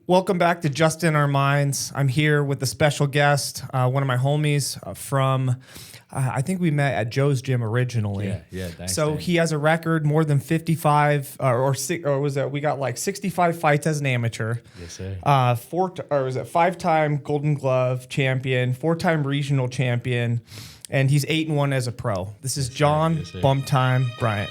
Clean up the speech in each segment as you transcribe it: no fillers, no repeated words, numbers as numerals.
Welcome back to Just in Our Minds. I'm here with a special guest, one of my homies from, I think we met at Joe's gym originally. Yeah. Thanks, So he has a record more than 55, or was that we got like 65 fights as an amateur. Yes, sir. 5-time Golden Glove champion, 4-time regional champion, and he's 8-1 as a pro. This is John Bumptime Bryant.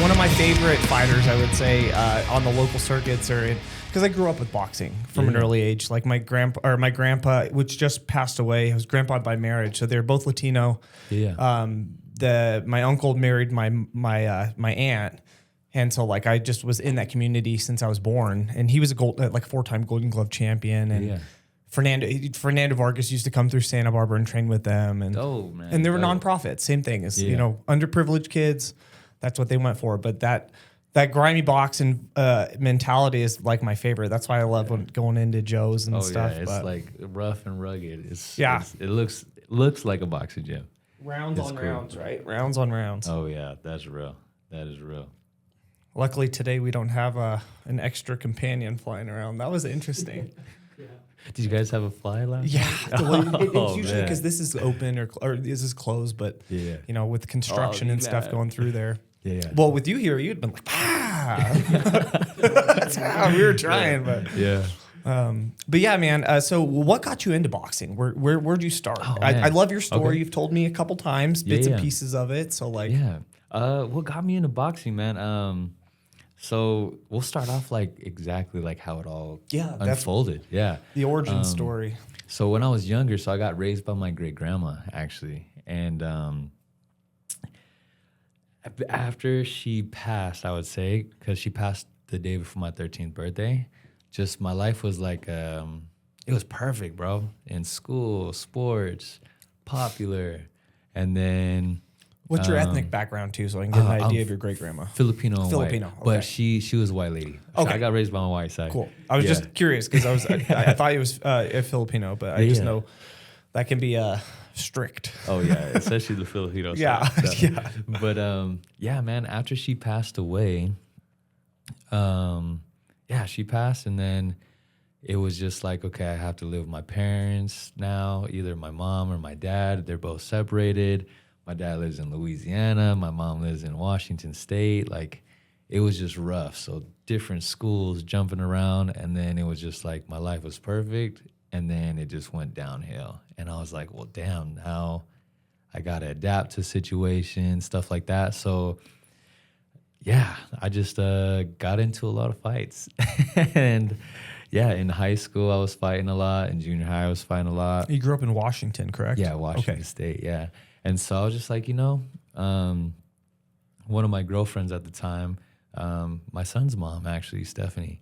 One of my favorite fighters, I would say, on the local circuits, or because I grew up with boxing from an early age. Like my grandpa, which just passed away, was grandpa by marriage, so they're both Latino. Yeah. My uncle married my aunt, and so like I just was in that community since I was born. And he was a 4-time Golden Glove champion, and Fernando Vargas used to come through Santa Barbara and train with them, and and they were nonprofits. Same thing as underprivileged kids. That's what they went for. But that grimy boxing mentality is like my favorite. That's why I love going into Joe's and stuff. Yeah, it's like rough and rugged. It looks like a boxing gym. Rounds on rounds, right? Rounds on rounds. Oh yeah, that's real. That is real. Luckily today we don't have an extra companion flying around. That was interesting. Did you guys have a fly last? Yeah, it's usually because this is open or this is closed, but with construction and stuff going through there. Yeah. Well, with you here, you'd been like, That's how we were trying, but But yeah, man. So what got you into boxing? Where'd you start? I love your story. Okay. You've told me a couple times, bits and pieces of it. So like, what got me into boxing, man? So we'll start off like exactly like how it all unfolded. The origin story. So when I was younger, I got raised by my great grandma actually, and after she passed, I would say, because she passed the day before my 13th birthday, just my life was like it was perfect, bro. In school, sports, popular, and then. What's your ethnic background too, so I can get an idea of your great grandma? Filipino and white, okay. But she was a white lady. Okay. I got raised by my white side. Cool. I was just curious because I thought it was a Filipino, but I just know that can be strict. Oh yeah, especially the Filipino side. Yeah. But man. After she passed away, she passed, and then it was just like, okay, I have to live with my parents now. Either my mom or my dad. They're both separated. My dad lives in Louisiana. My mom lives in Washington State. Like, it was just rough. So different schools, jumping around. And then it was just like my life was perfect. And then it just went downhill. And I was like, well, damn, now I got to adapt to situations, stuff like that. So, I just got into a lot of fights. And, in high school, I was fighting a lot. In junior high, I was fighting a lot. You grew up in Washington, correct? Yeah, Washington State, yeah. And so I was just like, one of my girlfriends at the time, my son's mom, actually, Stephanie,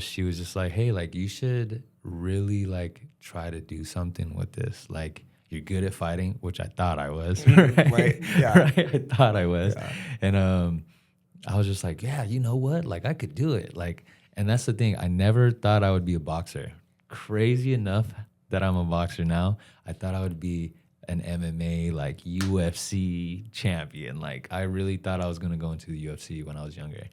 she was just like, hey, like, you should really, like, try to do something with this. Like, you're good at fighting, which I thought I was. Right? Yeah. Right? I thought I was. Yeah. And I was just like, yeah, you know what? Like, I could do it. Like, and that's the thing. I never thought I would be a boxer. Crazy enough that I'm a boxer now, I thought I would be an MMA, like UFC champion. Like, I really thought I was going to go into the UFC when I was younger.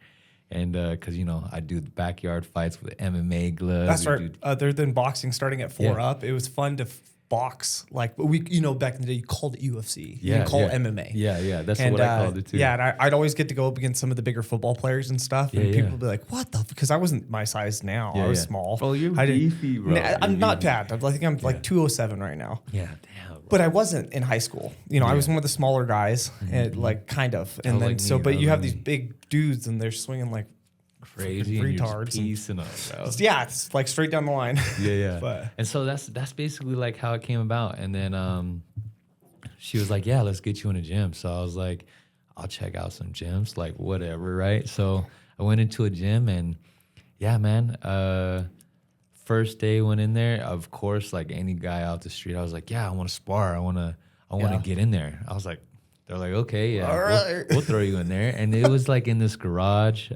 And because, I do the backyard fights with MMA gloves. That's right. Other than boxing starting at 4 up, it was fun to box. Like, we, back in the day, you called it UFC. You didn't call it MMA. Yeah. That's what I called it too. Yeah, and I'd always get to go up against some of the bigger football players and stuff. And people would be like, what the? Because I wasn't my size now. I was small. Oh, you're beefy, bro. I'm not bad. I think I'm like 207 right now. Yeah, damn. Bro. But I wasn't in high school. I was one of the smaller guys, and like kind of. And then but you have these big dudes, and they're swinging like crazy retards and it's like straight down the line. And so that's basically like how it came about. And then she was like, yeah, let's get you in a gym. So I was like, I'll check out some gyms, like whatever, right? So I went into a gym, and first day went in there, of course, like any guy out the street, I was like, yeah, I want to spar. I want to get in there. I was like, they're like, okay, yeah, right. we'll throw you in there. And it was like in this garage,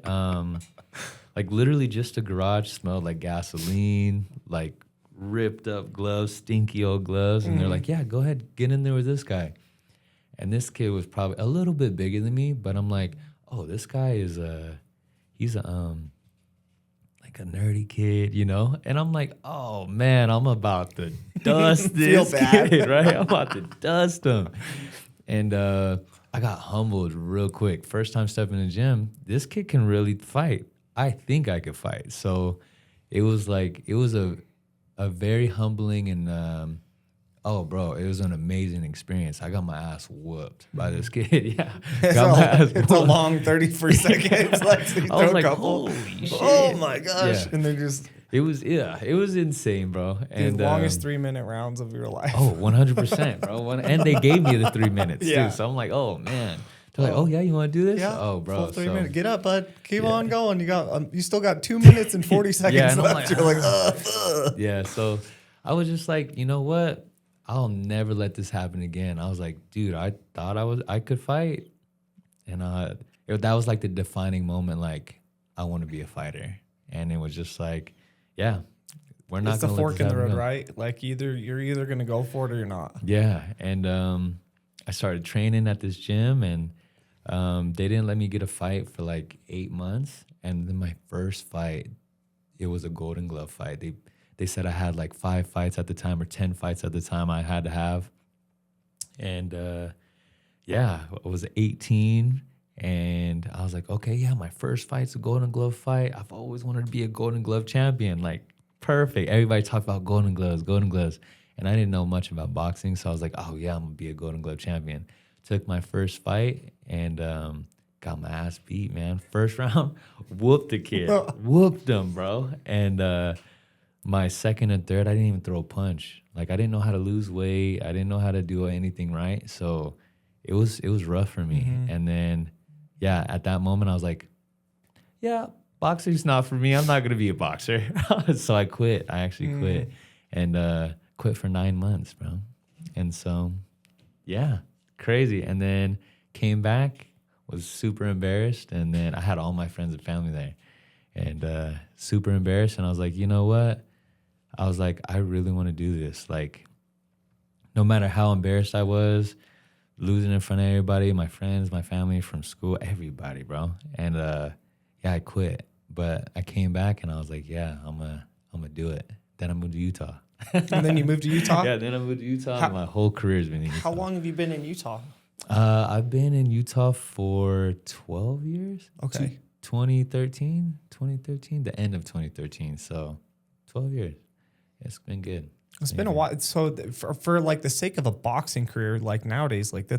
like literally just a garage, smelled like gasoline, like ripped up gloves, stinky old gloves. And they're like, yeah, go ahead, get in there with this guy. And this kid was probably a little bit bigger than me, but I'm like, oh, this guy is he's like a nerdy kid, you know? And I'm like, oh man, I'm about to dust this kid, right? I'm about to dust him. And I got humbled real quick. First time stepping in the gym, this kid can really fight. I think I could fight. So it was a very humbling and oh, bro, it was an amazing experience. I got my ass whooped by this kid. Yeah, it's a long 34 seconds. Like, I was like, holy shit! Oh my gosh! Yeah. And then just it was insane, bro. And the longest 3-minute rounds of your life. Oh, 100%, bro. And they gave me the 3 minutes too. So I'm like, oh man. They're like, oh yeah, you want to do this? Yeah. Oh, bro. Full 3 minutes. Get up, bud. Keep on going. You still got 2 minutes and 40 seconds left. You're like, yeah. So I was just like, you know what? I'll never let this happen again. I was like, dude, I thought I could fight, and that was like the defining moment. Like, I want to be a fighter, and it was just like, yeah, we're not. It's the fork in the road, right? Like you're either gonna go for it or you're not. Yeah, and I started training at this gym, and they didn't let me get a fight for like 8 months, and then my first fight, it was a Golden Glove fight. They said I had like 5 fights at the time or 10 fights at the time I had to have. And yeah, I was 18 and I was like, okay, yeah, my first fight's a Golden Glove fight. I've always wanted to be a Golden Glove champion. Like, perfect. Everybody talked about Golden Gloves. And I didn't know much about boxing. So I was like, oh yeah, I'm going to be a Golden Glove champion. Took my first fight and got my ass beat, man. First round, whooped the kid. Whooped him, bro. And my second and third, I didn't even throw a punch. Like, I didn't know how to lose weight. I didn't know how to do anything right. So it was rough for me. Mm-hmm. And then, yeah, at that moment, I was like, yeah, boxing's not for me. I'm not going to be a boxer. So I quit. I actually quit. And quit for 9 months, bro. And so, yeah, crazy. And then came back, was super embarrassed. And then I had all my friends and family there. And super embarrassed. And I was like, you know what? I was like, I really want to do this. Like, no matter how embarrassed I was, losing in front of everybody, my friends, my family from school, everybody, bro. And yeah, I quit. But I came back and I was like, yeah, I'm gonna do it. Then I moved to Utah. And then you moved to Utah? Yeah, then I moved to Utah. And my whole career's been in Utah. How long have you been in Utah? I've been in Utah for 12 years. Okay. 2013, the end of 2013. So 12 years. It's been good. It's been a while. So for like the sake of a boxing career, like nowadays, like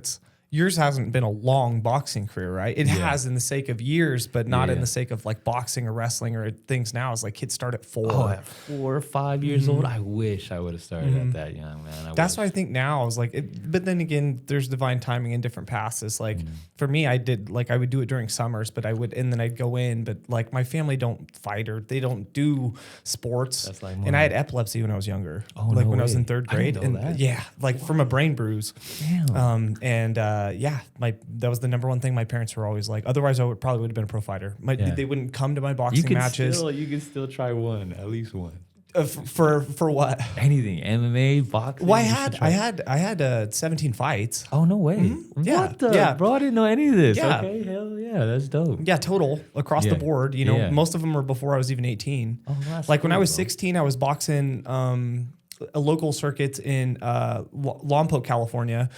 yours hasn't been a long boxing career, right? It has in the sake of years, but not in the sake of like boxing or wrestling or things now. It's like kids start at 4. Oh, at 4 or 5 years old. I wish I would have started at that young, man. That's what I think now. I was like, but then again, there's divine timing in different passes. Like for me, I would do it during summers, but and then I'd go in, but like my family don't fight or they don't do sports. That's like and I had epilepsy when I was younger. Oh, like when I was in 3rd grade. Yeah, like from a brain bruise. Damn. That was the number one thing my parents were always like. Otherwise, I probably would have been a pro fighter. They wouldn't come to my boxing matches. You can still try one, at least one. For what? Anything, MMA, boxing. Well, I had 17 fights. Oh no way! Mm-hmm. Yeah, what the bro? I didn't know any of this. Yeah. Okay, hell yeah, that's dope. Yeah, total across the board. You know, most of them were before I was even 18. Oh, that's like cool, when I was 16, I was boxing. A local circuit in Lompoc, California,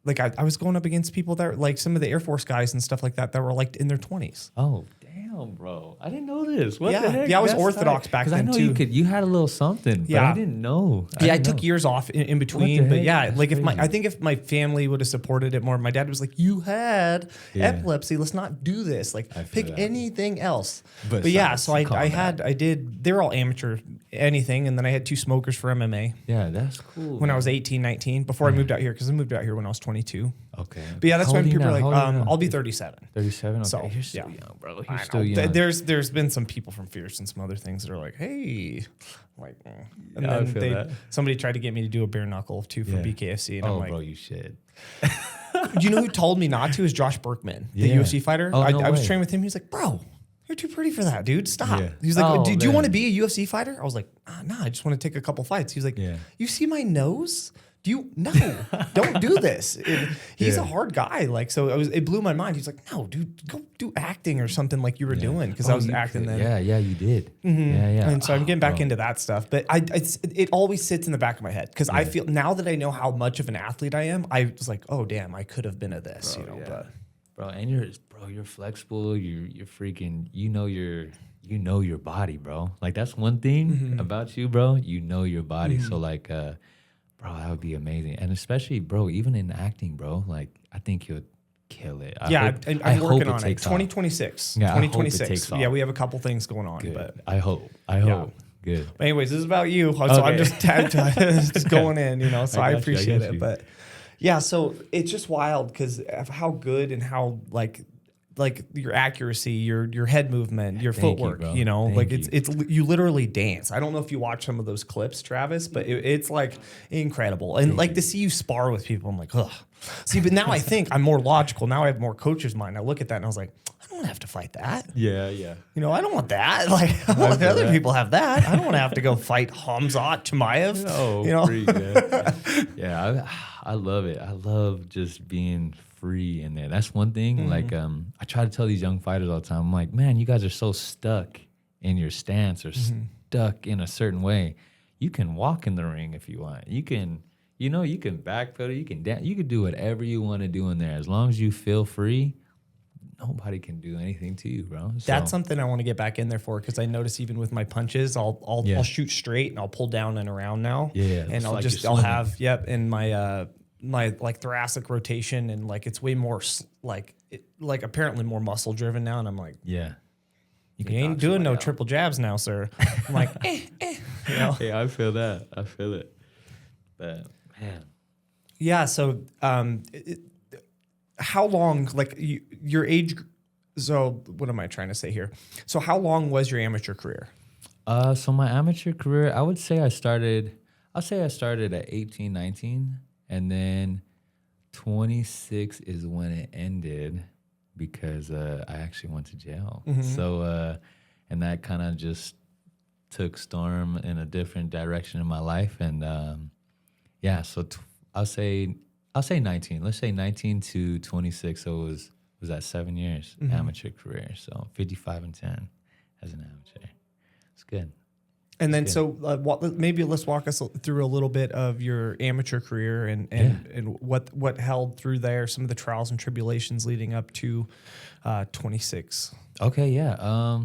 like I was going up against people that like some of the Air Force guys and stuff like that were like in their 20s. Oh, damn, bro. I didn't know this. What the heck? Yeah, I was Orthodox back then I know too. You had a little something, but I didn't know. I took years off in between, but yeah, like I think if my family would have supported it more, my dad was like, you had epilepsy, let's not do this. Like pick anything else. But yeah, so they were all amateur anything, and then I had 2 smokers for MMA. Yeah, that's cool. When I was 18, 19, before I moved out here, because I moved out here when I was 22. Okay. But yeah, that's why people are like, I'll be 37. 37? Okay. So, you're still young, bro. You're still young. There's been some people from Fierce and some other things that are like, hey, like, and then somebody tried to get me to do a bare knuckle too for BKFC, and I'm like, bro, you should. You know who told me not to is Josh Berkman, the UFC fighter. Oh, I was training with him. He was like, bro, you're too pretty for that, dude. Stop. Yeah. He was like, do you want to be a UFC fighter? I was like, nah, I just want to take a couple fights. He was like, you see my nose? don't do this. He's a hard guy. Like, so it blew my mind. He's like, no, dude, go do acting or something like you were doing. Cause I was acting then. Yeah, you did. Mm-hmm. Yeah. And so I'm getting back into that stuff, but it always sits in the back of my head. Cause I feel now that I know how much of an athlete I am, I was like, oh damn, I could have been a this, but and you're flexible. You're freaking, you know your body, bro. Like that's one thing about you, bro. You know your body. So like, bro, that would be amazing. And especially, bro, even in acting, bro, like I think you'll kill it. I'm working on it. 2026. Yeah, 2026. Yeah, we have a couple things going on. Good. But I hope. Good. But anyways, this is about you. So I'm just just going in, so I appreciate it. But yeah, so it's just wild because of how good and how like your accuracy, your head movement, your footwork, it's you literally dance. I don't know if you watch some of those clips, Travis, but it's like incredible. And like to see you spar with people, I'm like, ugh. See, but now I think I'm more logical. Now I have more coach's mind. I look at that and I was like, I don't have to fight that. Yeah. I don't want that. Like, I don't want other people have that. I don't want to have to go fight Hamzat Chimaev. Yeah, I love it. I love just being free in there. That's one thing. Like, I try to tell these young fighters all the time. I'm like, man, you guys are so stuck in your stance or stuck in a certain way. You can walk in the ring if you want. You can, you can backpedal. You can dance. You can do whatever you want to do in there as long as you feel free. Nobody can do anything to you, bro. So, that's something I want to get back in there for because I notice even with my punches, I'll shoot straight and I'll pull down and around now. Yeah, and I'll have in my my like thoracic rotation and like it's way more like apparently more muscle driven now, and I'm like, you ain't doing no triple jabs now, sir. I'm like, Yeah, I feel that. I feel it. But man, yeah. So how long, like your age? So what am I trying to say here? So how long was your amateur career? So my amateur career, I would say I started at 18, 19, and then 26 is when it ended because I actually went to jail. So and that kind of just took Storm in a different direction in my life, and so I'll say 19. Let's say 19 to 26. So it was that 7 years amateur career. So 55 and 10 as an amateur. It's good. And then maybe let's walk us through a little bit of your amateur career and what held through there, some of the trials and tribulations leading up to 26. Okay, yeah.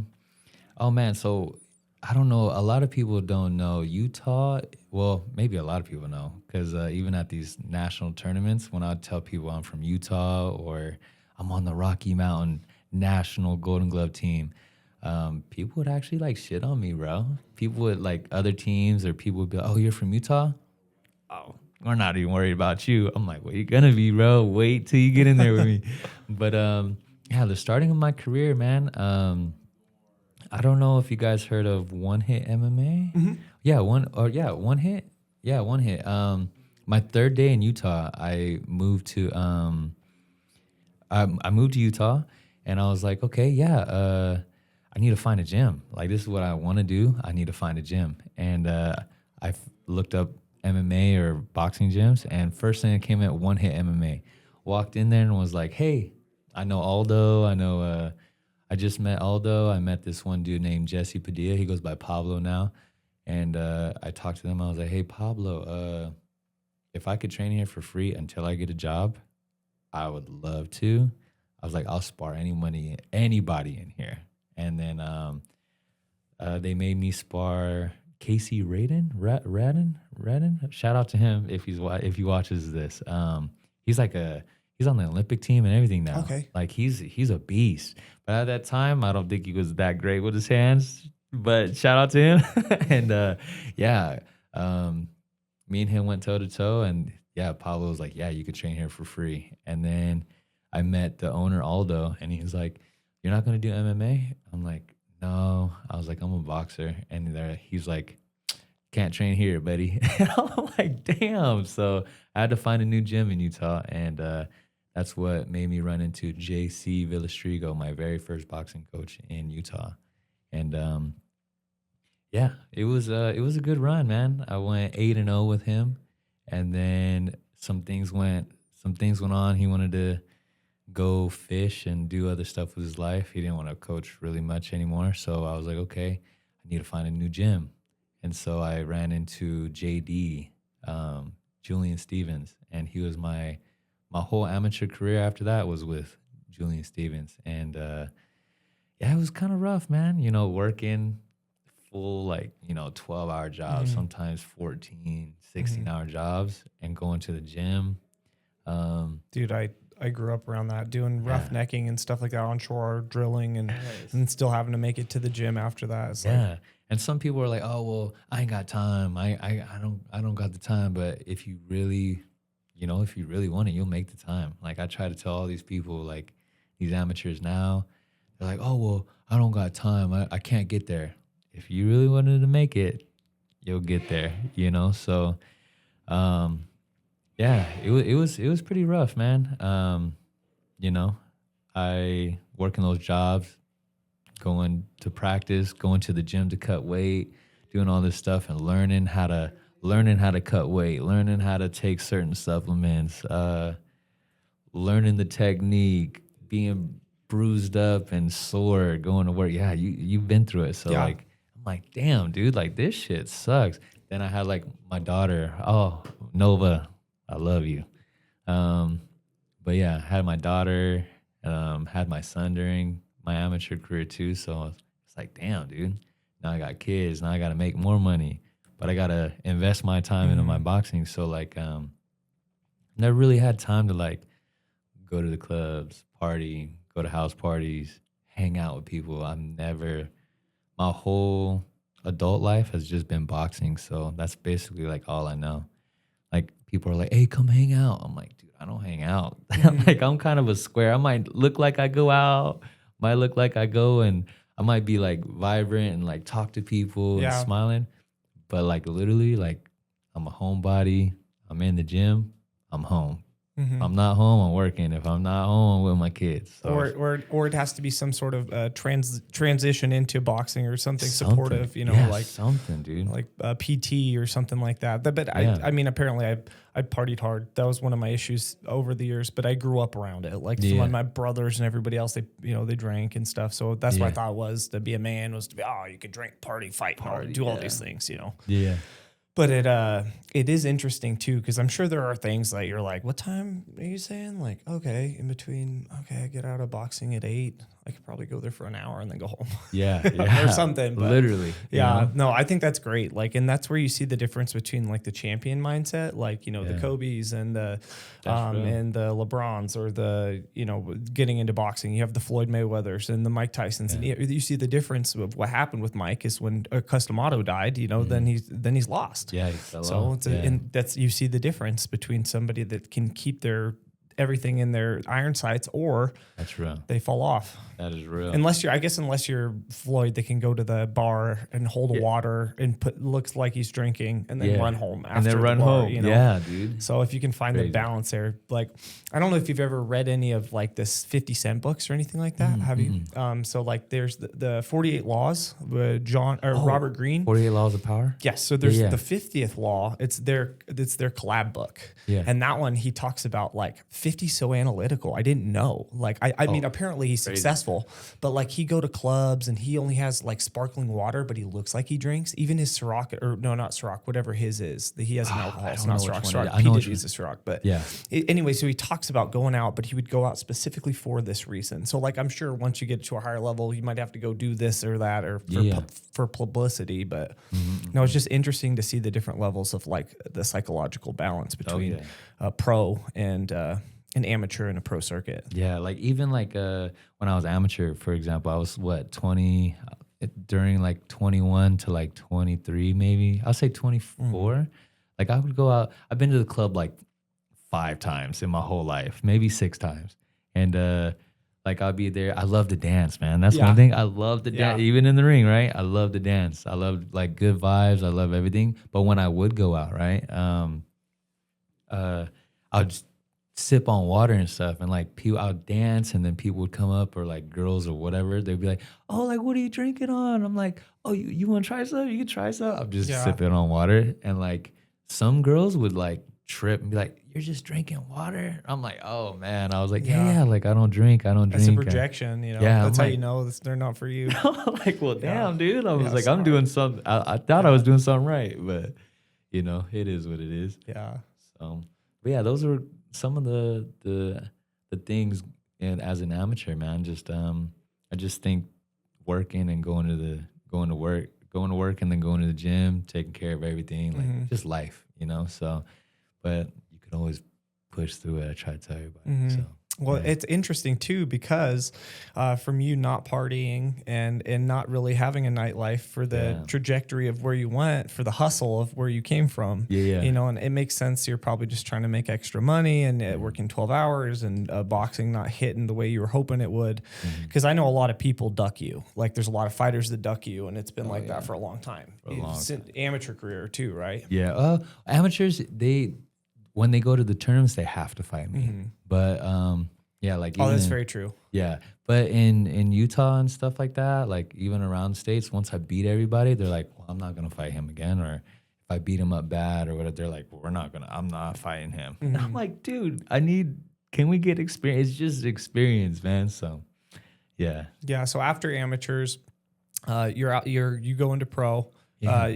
Oh man, so I don't know. A lot of people don't know Utah. Well, maybe a lot of people know because even at these national tournaments, when I tell people I'm from Utah or I'm on the Rocky Mountain National Golden Glove team, people would actually like shit on me, bro. People would like other teams or people would be like, oh, you're from Utah? Oh, we're not even worried about you. I'm like, what are you going to be, bro? Wait till you get in there with me. But the starting of my career, man, I don't know if you guys heard of One Hit MMA. One Hit. Yeah, One Hit. My third day in Utah, I moved to Utah, and I was like, okay, I need to find a gym. Like, this is what I want to do. I need to find a gym, and I looked up MMA or boxing gyms, and first thing that came at One Hit MMA. Walked in there and was like, hey, I know Aldo. I know. I just met Aldo. I met this one dude named Jesse Padilla. He goes by Pablo now. And I talked to them. I was like, hey, Pablo, if I could train here for free until I get a job, I would love to. I was like, I'll spar anybody in here. And then they made me spar Casey Radin. Shout out to him if he watches this. He's on the Olympic team and everything now. Okay. Like he's a beast. But at that time, I don't think he was that great with his hands. But shout out to him. And me and him went toe to toe. And Pablo was like, yeah, you could train here for free. And then I met the owner, Aldo, and he was like, you're not going to do MMA? I'm like, no. I was like, I'm a boxer. And he's like, can't train here, buddy. And I'm like, damn. So I had to find a new gym in Utah. And that's what made me run into JC Villastrigo, my very first boxing coach in Utah. And it was a good run, man. I went 8-0 with him. And then some things went on. He wanted to go fish and do other stuff with his life. He didn't want to coach really much anymore. So I was like, okay, I need to find a new gym. And so I ran into JD, Julian Stevens, and he was my whole amateur career after that was with Julian Stevens. And yeah, it was kind of rough, man. You know, working full, 12-hour jobs, sometimes 14, 16-hour jobs, and going to the gym. Dude, I grew up around that, doing roughnecking and stuff like that, onshore drilling, and still having to make it to the gym after that. It's like, and some people are like, "Oh, well, I ain't got time. I don't got the time." But if you really want it, you'll make the time. Like I try to tell all these people, like these amateurs now, they're like, "Oh, well, I don't got time. I can't get there." If you really wanted to make it, you'll get there. You know, so. Yeah, it was pretty rough, man. You know, I working those jobs, going to practice, going to the gym to cut weight, doing all this stuff, and learning how to cut weight, learning how to take certain supplements, learning the technique, being bruised up and sore, going to work. Yeah, you've been through it, so like I'm like, damn, dude, like this shit sucks. Then I had like my daughter. Oh, Nova. I love you. But yeah, I had my daughter, had my son during my amateur career too. So it's like, damn, dude, now I got kids. Now I got to make more money, but I got to invest my time into my boxing. So like, never really had time to like go to the clubs, party, go to house parties, hang out with people. My whole adult life has just been boxing. So that's basically like all I know. Like people are like, "Hey, come hang out." I'm like, dude, I don't hang out. Like I'm kind of a square. I might look like I go out, might look like I go, and I might be like vibrant and like talk to people and smiling, but like literally, like I'm a homebody. I'm in the gym. I'm home. If I'm not home, I'm working. If I'm not home, I'm with my kids. So. Or it has to be some sort of transition into boxing or something supportive, you know, like something, dude, like PT or something like that. But I mean, apparently I partied hard. That was one of my issues over the years. But I grew up around it. Like some of my brothers and everybody else, they drank and stuff. So that's what I thought was to be a man was to be you could drink, party, fight, do all these things, you know. Yeah. But it is interesting too, because I'm sure there are things that you're like, what time are you saying? Like, okay, in between, I get out of boxing at 8. I could probably go there for an hour and then go home. Yeah. Or something. But literally. Yeah. No, I think that's great. Like, and that's where you see the difference between like the champion mindset, like, the Kobe's and the LeBrons, or the, getting into boxing. You have the Floyd Mayweathers and the Mike Tysons. And you see the difference of what happened with Mike is when Customato died, then he's lost. Yeah, he fell off. And that's, you see the difference between somebody that can keep their everything in their iron sights, or that's real, they fall off. That is real. Unless you're Floyd, they can go to the bar and hold a water and looks like he's drinking and then run home after. And then run home. Yeah, dude. So if you can find the balance there, like, I don't know if you've ever read any of like this 50 Cent books or anything like that. Have you? So like there's the 48 Laws with Robert Greene. 48 Laws of Power. Yes. So there's the 50th law. It's their collab book. Yeah. And that one, he talks about like 50 so analytical. I didn't know. Like, I mean, apparently he's successful, but like he go to clubs and he only has like sparkling water, but he looks like he drinks. Even his Ciroc, or no, not Ciroc, whatever his is. He has an alcohol. It's not Ciroc. He did use a Ciroc, but anyway, so he talks about going out, but he would go out specifically for this reason. So like, I'm sure once you get to a higher level, you might have to go do this or that, or for publicity. But no, it's just interesting to see the different levels of like the psychological balance between a pro and an amateur in a pro circuit. Yeah, like even like when I was amateur, for example, I was 20 during like 21 to like 23, maybe. I'll say 24. Like I would go out. I've been to the club like 5 times in my whole life, maybe 6 times, and like I'll be there. I love to dance, man. That's one thing. I love to dance, even in the ring, right? I love to dance. I love like good vibes. I love everything. But when I would go out, right, I'll just sip on water and stuff, and like people, I'll dance, and then people would come up, or like girls or whatever, they'd be like, "Oh, like what are you drinking on?" I'm like, "Oh, you want to try some? You can try some." I'm just sipping on water, and like some girls would like trip and be like, "You're just drinking water." I'm like, "Oh man," I was like, "Yeah, like I don't drink. That's a projection, you know. Yeah, that's how like, you know they're not for you. like, well, damn, dude. I was like, sorry. I'm doing something. I thought I was doing something right, but you know, it is what it is. Yeah. So, but yeah, those were some of the things. And as an amateur, man, just I just think working and going to work, and then going to the gym, taking care of everything, like just life, you know. So, but you can always push through it. I try to tell everybody. So. Well, it's interesting too because from you not partying and not really having a nightlife for the trajectory of where you went, for the hustle of where you came from, you know, and it makes sense. You're probably just trying to make extra money and working 12 hours and boxing not hitting the way you were hoping it would. Because I know a lot of people duck you. Like there's a lot of fighters that duck you, and it's been that for a long time. Amateur career too, right? Yeah. Amateurs, when they go to the tournaments, they have to fight me. But yeah, like that's very true. Yeah, but in Utah and stuff like that, like even around states, once I beat everybody, they're like, "Well, I'm not gonna fight him again," or if I beat him up bad or whatever, they're like, well, I'm not fighting him. And I'm like, dude, can we get experience? It's just experience, man. So yeah. Yeah. So after amateurs, you're out. You go into pro. Yeah.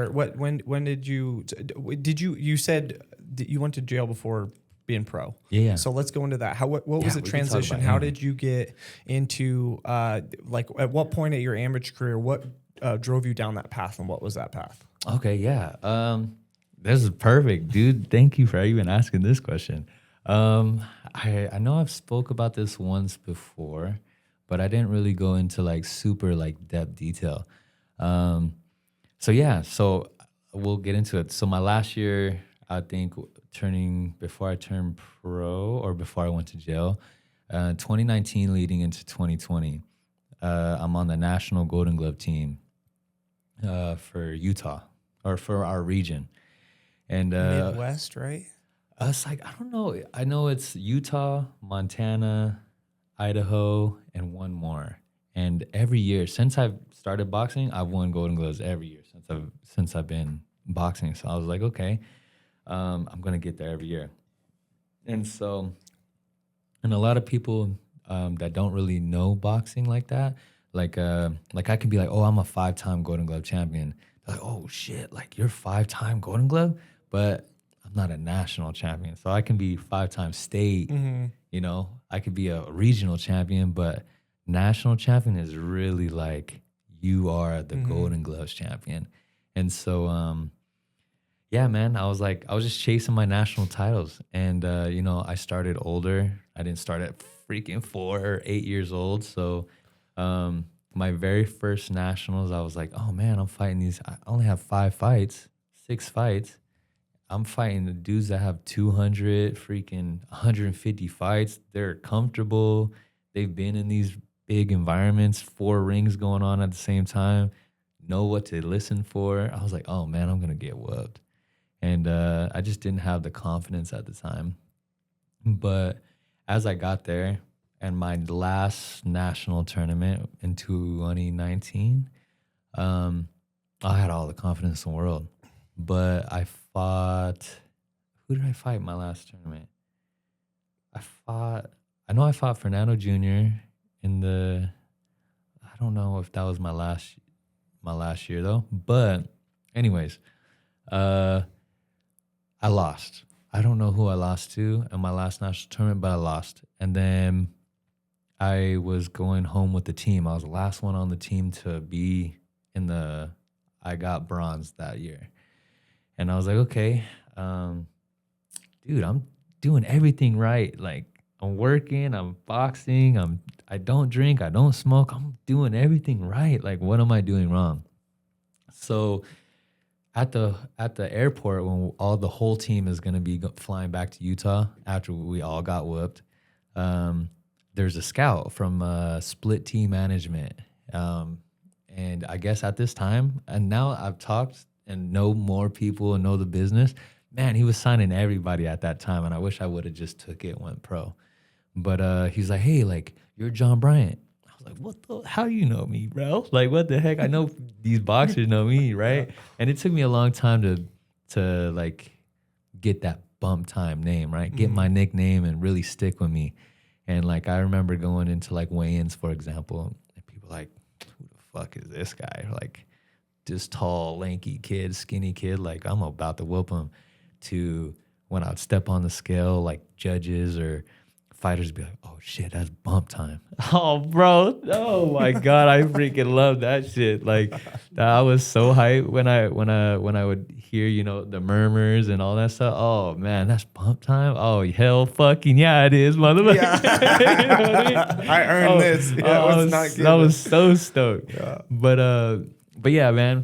When did you said that you went to jail before being pro? Yeah. So let's go into that. What was the transition? How did you get into like at what point at your amateur career? What drove you down that path, and what was that path? Okay. Yeah. This is perfect, dude. Thank you for even asking this question. I know I've spoke about this once before, but I didn't really go into like super like depth detail. So we'll get into it. So my last year, I think before I turned pro or before I went to jail, 2019 leading into 2020, I'm on the national Golden Glove team for Utah or for our region. And Midwest, right? It's like, I don't know. I know it's Utah, Montana, Idaho, and one more. And every year since I've started boxing, I've won Golden Gloves every year since I've been boxing. So I was like, okay, I'm gonna get there every year. And a lot of people that don't really know boxing like that, like I can be like, oh, I'm a 5-time Golden Glove champion. They're like, oh shit, like you're 5-time Golden Glove, but I'm not a national champion. So I can be 5-time state. You know, I could be a regional champion, but national champion is really like you are the Golden Gloves champion. And so, yeah, man, I was just chasing my national titles. And, you know, I started older. I didn't start at freaking 4 or 8 years old. So my very first nationals, I was like, oh, man, I'm fighting these. I only have 6 fights. I'm fighting the dudes that have 200, freaking 150 fights. They're comfortable. They've been in these big environments, 4 rings going on at the same time, know what to listen for. I was like, oh, man, I'm going to get whooped. And I just didn't have the confidence at the time. But as I got there, and my last national tournament in 2019, I had all the confidence in the world. But who did I fight in my last tournament? I know I fought Fernando Jr. I don't know if that was my last year though. But anyways, I lost. I don't know who I lost to in my last national tournament, but I lost. And then I was going home with the team. I was the last one on the team to be I got bronze that year. And I was like, okay, dude, I'm doing everything right. Like I'm working, I'm boxing, I don't drink, I don't smoke. I'm doing everything right. Like what am I doing wrong? So at the airport, when the whole team is going to be flying back to Utah after we all got whooped, there's a scout from split team management. And I guess at this time, and now I've talked and know more people and know the business, man, he was signing everybody at that time. And I wish I would have just took it and went pro. But he's like, hey, like, you're John Bryant. I was like, how you know me, bro? Like, what the heck? I know these boxers know me, right? And it took me a long time to like get that Bumptime name, right? Get my nickname and really stick with me. And like I remember going into like weigh-ins, for example, and people like, who the fuck is this guy? Like this tall, lanky kid, skinny kid, like I'm about to whoop him. To when I'd step on the scale, like judges or fighters be like, oh shit, that's bump time. Oh bro, oh my God, I freaking love that shit. Like I was so hyped when I would hear, you know, the murmurs and all that stuff. Oh man, that's bump time. Oh hell fucking yeah, it is, motherfucker. Yeah. You know what I mean? I earned this. Yeah, I was so stoked. Yeah. But yeah, man.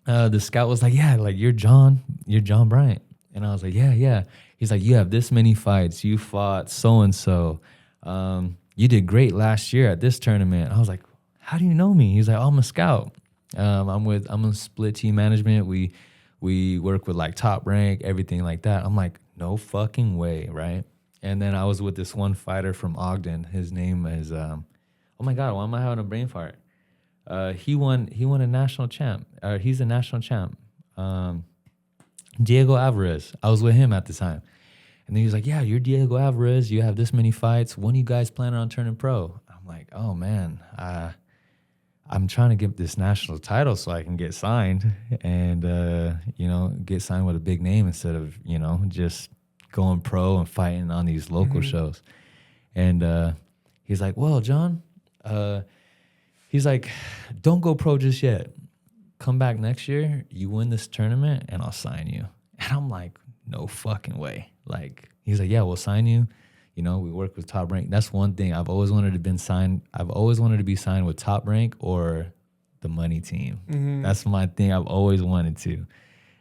The scout was like, yeah, like you're John Bryant. And I was like, yeah. He's like, you have this many fights. You fought so-and-so. You did great last year at this tournament. I was like, how do you know me? He's like, oh, I'm a scout. I'm a split team management. We work with like Top Rank, everything like that. I'm like, no fucking way, right? And then I was with this one fighter from Ogden. His name is, oh my God, why am I having a brain fart? He won a national champ. He's a national champ. Diego Alvarez. I was with him at the time. And then he was like, yeah, you're Diego Alvarez. You have this many fights. When are you guys planning on turning pro? I'm like, oh, man, I'm trying to get this national title so I can get signed and, get signed with a big name instead of, just going pro and fighting on these local shows. And he's like, well, John, he's like, don't go pro just yet. Come back next year, you win this tournament, and I'll sign you. And I'm like, no fucking way. Like, he's like, yeah, we'll sign you. We work with Top Rank. That's one thing. I've always wanted to be signed. I've always wanted to be signed with Top Rank or the money team. Mm-hmm. That's my thing. I've always wanted to.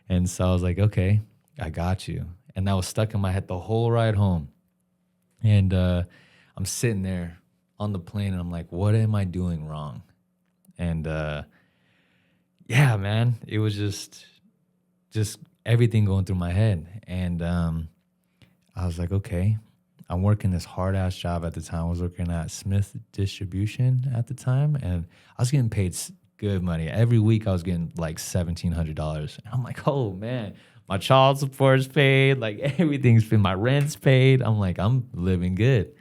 And so I was like, okay, I got you. And that was stuck in my head the whole ride home. And I'm sitting there on the plane, and I'm like, what am I doing wrong? And yeah, man, it was just everything going through my head. And I was like, okay, I'm working this hard-ass job at the time. I was working at Smith Distribution at the time, and I was getting paid good money. Every week I was getting like $1,700. And I'm like, oh, man, my child support's paid. Like, everything's been, my rent's paid. I'm like, I'm living good.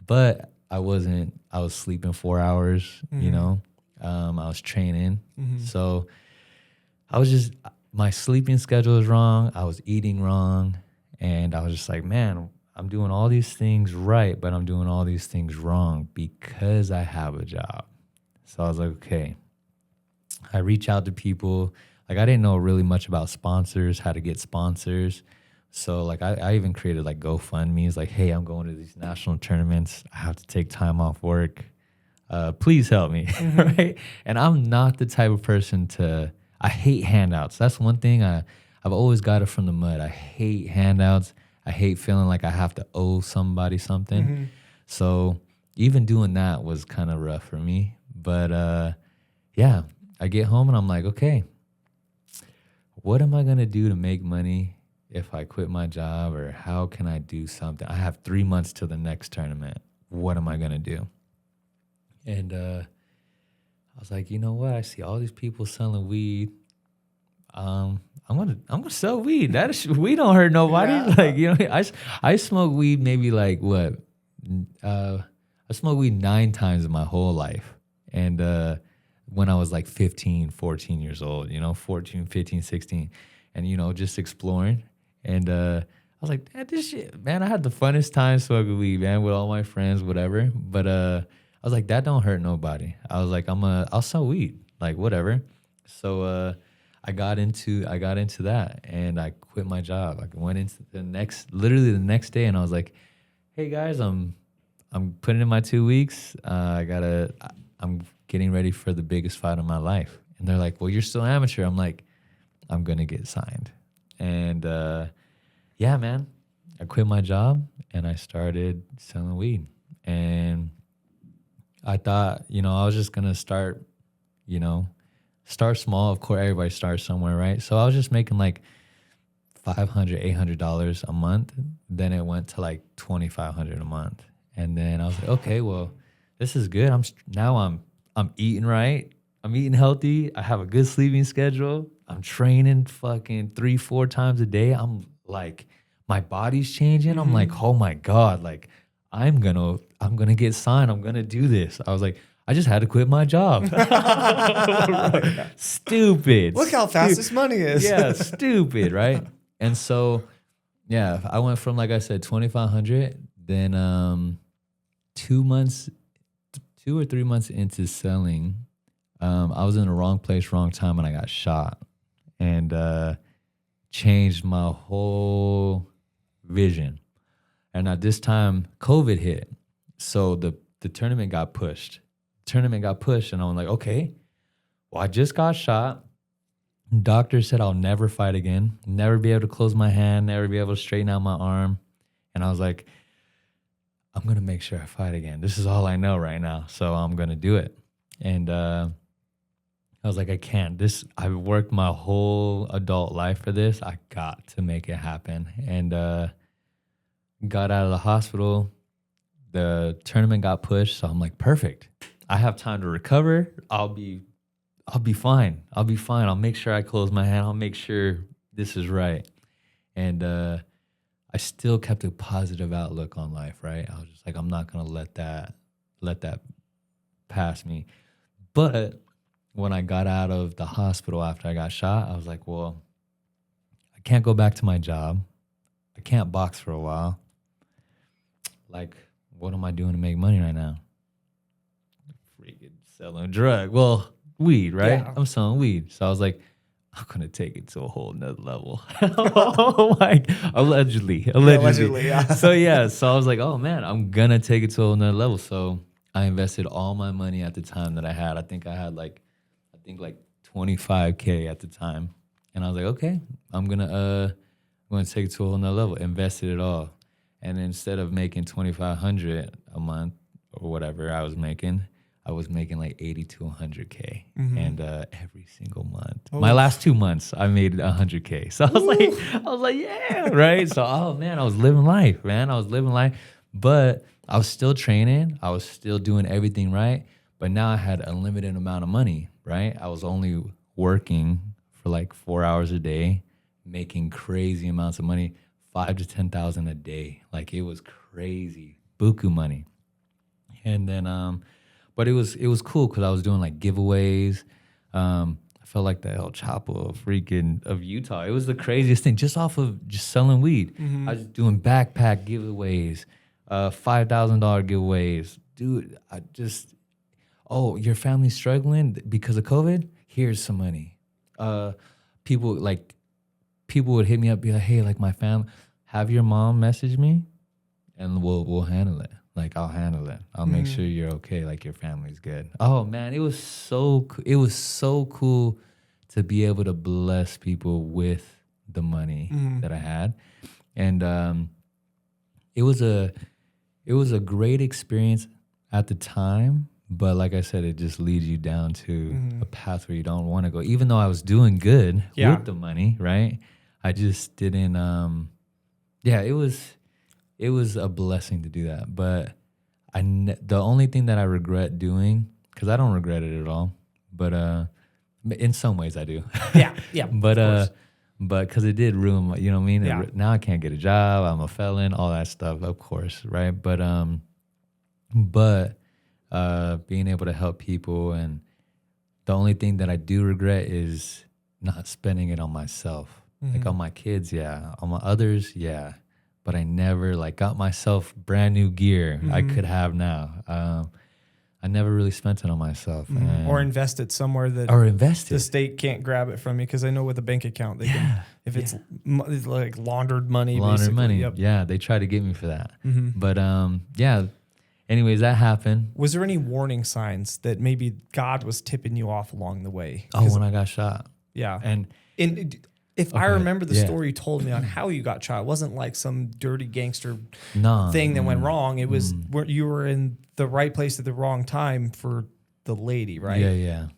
But I was sleeping 4 hours, I was training. Mm-hmm. So my sleeping schedule was wrong. I was eating wrong. And I was just like, man, I'm doing all these things right, but I'm doing all these things wrong because I have a job. So I was like, okay. I reach out to people. Like, I didn't know really much about sponsors, how to get sponsors. So like I even created like GoFundMe's, like, hey, I'm going to these national tournaments. I have to take time off work. Please help me, mm-hmm. Right? And I'm not the type of person I hate handouts. That's one thing I've always got it from the mud. I hate handouts. I hate feeling like I have to owe somebody something. Mm-hmm. So even doing that was kind of rough for me. But yeah, I get home and I'm like, okay, what am I going to do to make money if I quit my job, or how can I do something? I have 3 months till the next tournament. What am I going to do? And I was like, you know what? I see all these people selling weed. I'm gonna sell weed. Weed don't hurt nobody. Yeah. Like, I smoke weed maybe like what? I smoked weed 9 times in my whole life. And when I was like 15, 14 years old, 14, 15, 16, and just exploring. And I was like, this shit, man, I had the funnest time smoking weed, man, with all my friends, whatever. But I was like, that don't hurt nobody. I was like, I'll sell weed, like whatever. So I got into that, and I quit my job. I went into literally the next day, and I was like, hey guys, I'm putting in my 2 weeks. I'm getting ready for the biggest fight of my life. And they're like, well, you're still amateur. I'm like, I'm gonna get signed. And yeah, man, I quit my job and I started selling weed. And I thought, I was just gonna start small. Of course, everybody starts somewhere, right? So I was just making like $500, $800 a month. Then it went to like $2,500 a month. And then I was like, okay, well, this is good. I'm eating right. I'm eating healthy. I have a good sleeping schedule. I'm training fucking 3-4 times a day. I'm like, my body's changing. I'm like, oh my God, like I'm gonna get signed. I'm gonna do this. I was like, I just had to quit my job. Stupid. Look how fast this money is. Yeah, stupid, right? And so, yeah, I went from, like I said, 2,500. Then 2 or 3 months into selling, I was in the wrong place, wrong time, and I got shot, and changed my whole vision. And at this time, COVID hit, so the tournament got pushed. And I was like, okay, well, I just got shot. Doctor said I'll never fight again, never be able to close my hand, never be able to straighten out my arm. And I was like, I'm going to make sure I fight again. This is all I know right now, so I'm going to do it. And I was like, I can't. I've worked my whole adult life for this. I got to make it happen. And got out of the hospital. The tournament got pushed, so I'm like, perfect. I have time to recover. I'll be fine. I'll make sure I close my hand. I'll make sure this is right. And I still kept a positive outlook on life, right? I was just like, I'm not gonna let that pass me. But when I got out of the hospital after I got shot, I was like, well, I can't go back to my job. I can't box for a while. Like, what am I doing to make money right now? Freaking selling a drug. Well, weed, right? Yeah. I'm selling weed. So I was like, I'm gonna take it to a whole nother level. Oh my, allegedly. Yeah. So I was like, oh man, I'm gonna take it to a whole nother level. So I invested all my money at the time that I had. I think I had like 25K at the time. And I was like, okay, I'm gonna take it to a whole nother level. Invested it all. And instead of making $2,500 a month or whatever I was making like 80 to 100K. And every single month. Oh. My last 2 months, I made 100K. So I was like, yeah, right? So, oh man, I was living life, man. But I was still training. I was still doing everything right. But now I had a limited amount of money, right? I was only working for like 4 hours a day, making crazy amounts of money, 5,000 to 10,000 a day. Like, it was crazy, buku money. And then, but it was cool because I was doing like giveaways. I felt like the El Chapo of Utah. It was the craziest thing, just off of just selling weed. I was doing backpack giveaways, $5,000 giveaways. Dude, oh, your family's struggling because of COVID? Here's some money. People would hit me up, be like, hey, like my family, have your mom message me and we'll handle it. Like, I'll handle it. I'll make sure you're okay. Like, your family's good. Oh man, it was so cool to be able to bless people with the money that I had. And it was a great experience at the time. But like I said, it just leads you down to a path where you don't want to go. Even though I was doing good with the money, right? I just didn't. It was a blessing to do that. But the only thing that I regret doing, because I don't regret it at all, but in some ways I do. Yeah. But because it did ruin my, you know what I mean? Yeah. Now I can't get a job. I'm a felon. All that stuff, of course, right? But being able to help people, and the only thing that I do regret is not spending it on myself. Like on my kids, yeah. On my others, yeah. But I never like got myself brand new gear I could have now. I never really spent it on myself. Or invested somewhere that the state can't grab it from you. Because I know with a bank account, they can, if it's like laundered money. Yeah, they try to get me for that. But anyways, that happened. Was there any warning signs that maybe God was tipping you off along the way? Oh, when I got shot. Yeah. And if I remember the story you told me on how you got shot, it wasn't like some dirty gangster thing that went wrong. It was you were in the right place at the wrong time for the lady, right?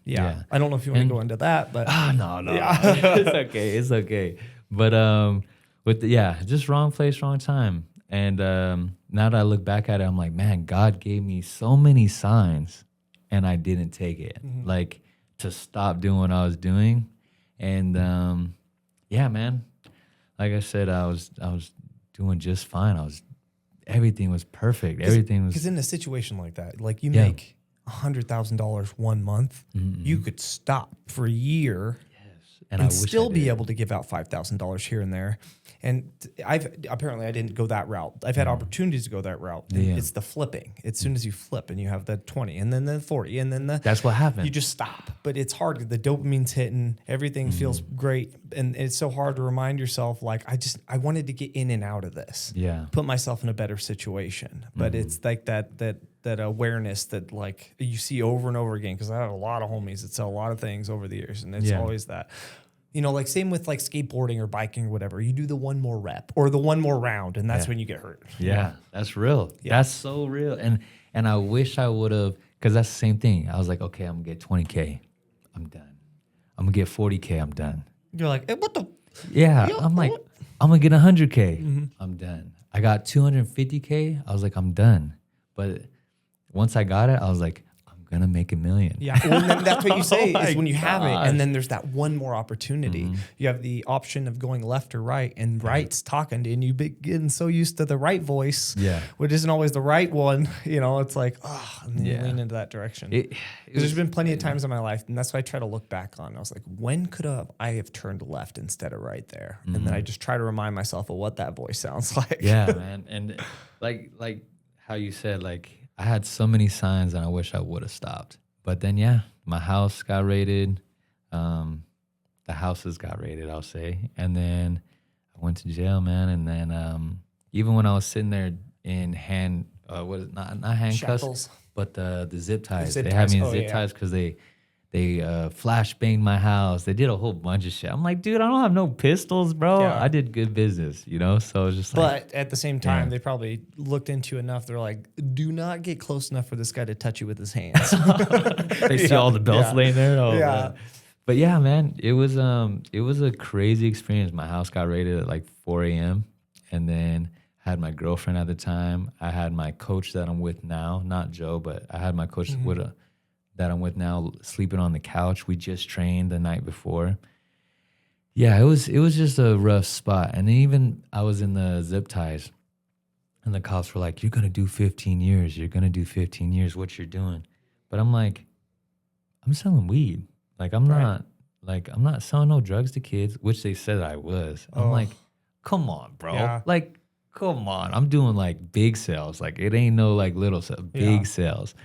Yeah. I don't know if you want to go into that, but no. It's okay. But just wrong place, wrong time. And now that I look back at it, I'm like, man, God gave me so many signs, and I didn't take it. Like, to stop doing what I was doing. And yeah, man. Like I said, I was doing just fine. Everything was perfect. Everything was. Because in a situation like that, like you Yeah. make $100,000 1 month, you could stop for a year and I wish I still be did. able to give out $5,000 here and there. And I didn't go that route. I've had opportunities to go that route. And Yeah. it's the flipping. As soon as you flip and you have the 20 and then the 40 and then That's what happened. you just stop. But it's hard. The dopamine's hitting. Everything feels great. And it's so hard to remind yourself, like, I wanted to get in and out of this. Yeah. Put myself in a better situation. But it's like that awareness that, like, you see over and over again. Because I have a lot of homies that sell a lot of things over the years. And it's always that. You know, like same with like skateboarding or biking or whatever. You do the one more rep or the one more round, and that's when you get hurt. Yeah, that's real. Yeah. That's so real. And I wish I would have, because that's the same thing. I was like, okay, I'm going to get 20K. I'm done. I'm going to get 40K. I'm done. You're like, hey, what the? Yeah. Yo, I'm like, what? I'm going to get 100K. I'm done. I got 250K. I was like, I'm done. But once I got it, I was like, I'm going to make $1 million. Yeah. Well, then that's what you say Oh is when you my have it, gosh. and then there's that one more opportunity. You have the option of going left or right, and right's talking to you, and you getting so used to the right voice, which isn't always the right one. You know, it's like, and then you lean into that direction. Because there's been plenty of times in my life, and that's what I try to look back on. I was like, when could I have turned left instead of right there? And then I just try to remind myself of what that voice sounds like. Yeah, man. And like how you said, like, I had so many signs and I wish I would have stopped. But then, my house got raided. The houses got raided, I'll say. And then I went to jail, man. And then even when I was sitting there in not handcuffs, Shackles. but the zip ties. zip They had me in ties. zip ties because they flash banged my house. They did a whole bunch of shit. I'm like, dude, I don't have no pistols, bro. Yeah. I did good business, you know? So it's just like. But at the same time, they probably looked into you enough. They're like, do not get close enough for this guy to touch you with his hands. They see all the belts laying there. Oh, Yeah. man. But yeah, man, it was a crazy experience. My house got raided at like 4 a.m. and then I had my girlfriend at the time. I had my coach that I'm with now, not Joe, but I had my coach that I'm with now sleeping on the couch. We just trained the night before. Yeah, it was just a rough spot. And then even I was in the zip ties and the cops were like, you're going to do 15 years. You're going to do 15 years. What you're doing. But I'm like, I'm selling weed. Like, I'm not selling no drugs to kids, which they said I was. I'm like, come on, bro. Yeah. Like, come on. I'm doing like big sales. Like, it ain't no like little sales, big sales.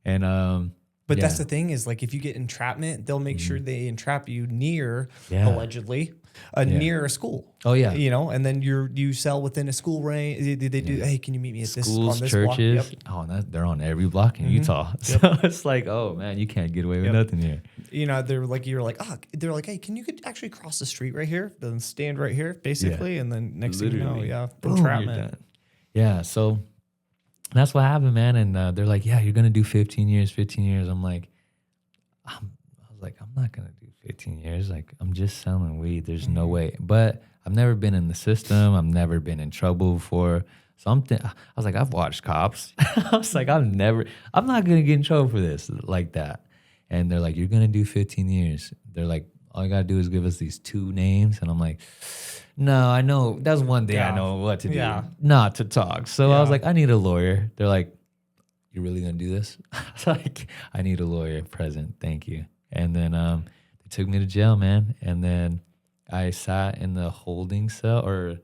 And, But that's the thing is, like, if you get entrapment, they'll make sure they entrap you near, allegedly, near a school. Oh, yeah. You know, and then you sell within a school range. They do, hey, can you meet me at this schools, on this churches. block? Yep. Oh, they're on every block in Utah. So it's like, oh, man, you can't get away with nothing here. You know, they're like, they're like, hey, can you actually cross the street right here? Then stand right here, basically. And then next thing you know, boom, entrapment. you're done. Yeah, so that's what happened, man. And they're like, yeah, you're going to do 15 years. I'm like, I was like, I'm not going to do 15 years. Like, I'm just selling weed. There's no way. But I've never been in the system. I've never been in trouble before. So I was like, I've watched cops. I was like, I'm not going to get in trouble for this like that. And they're like, you're going to do 15 years. They're like, all you got to do is give us these 2 names. And I'm like, no, I know. That's one thing I know what to do. Not to talk. So I was like, I need a lawyer. They're like, you really gonna do this? I was like, I need a lawyer present. Thank you. And then they took me to jail, man. And then I sat in the holding cell or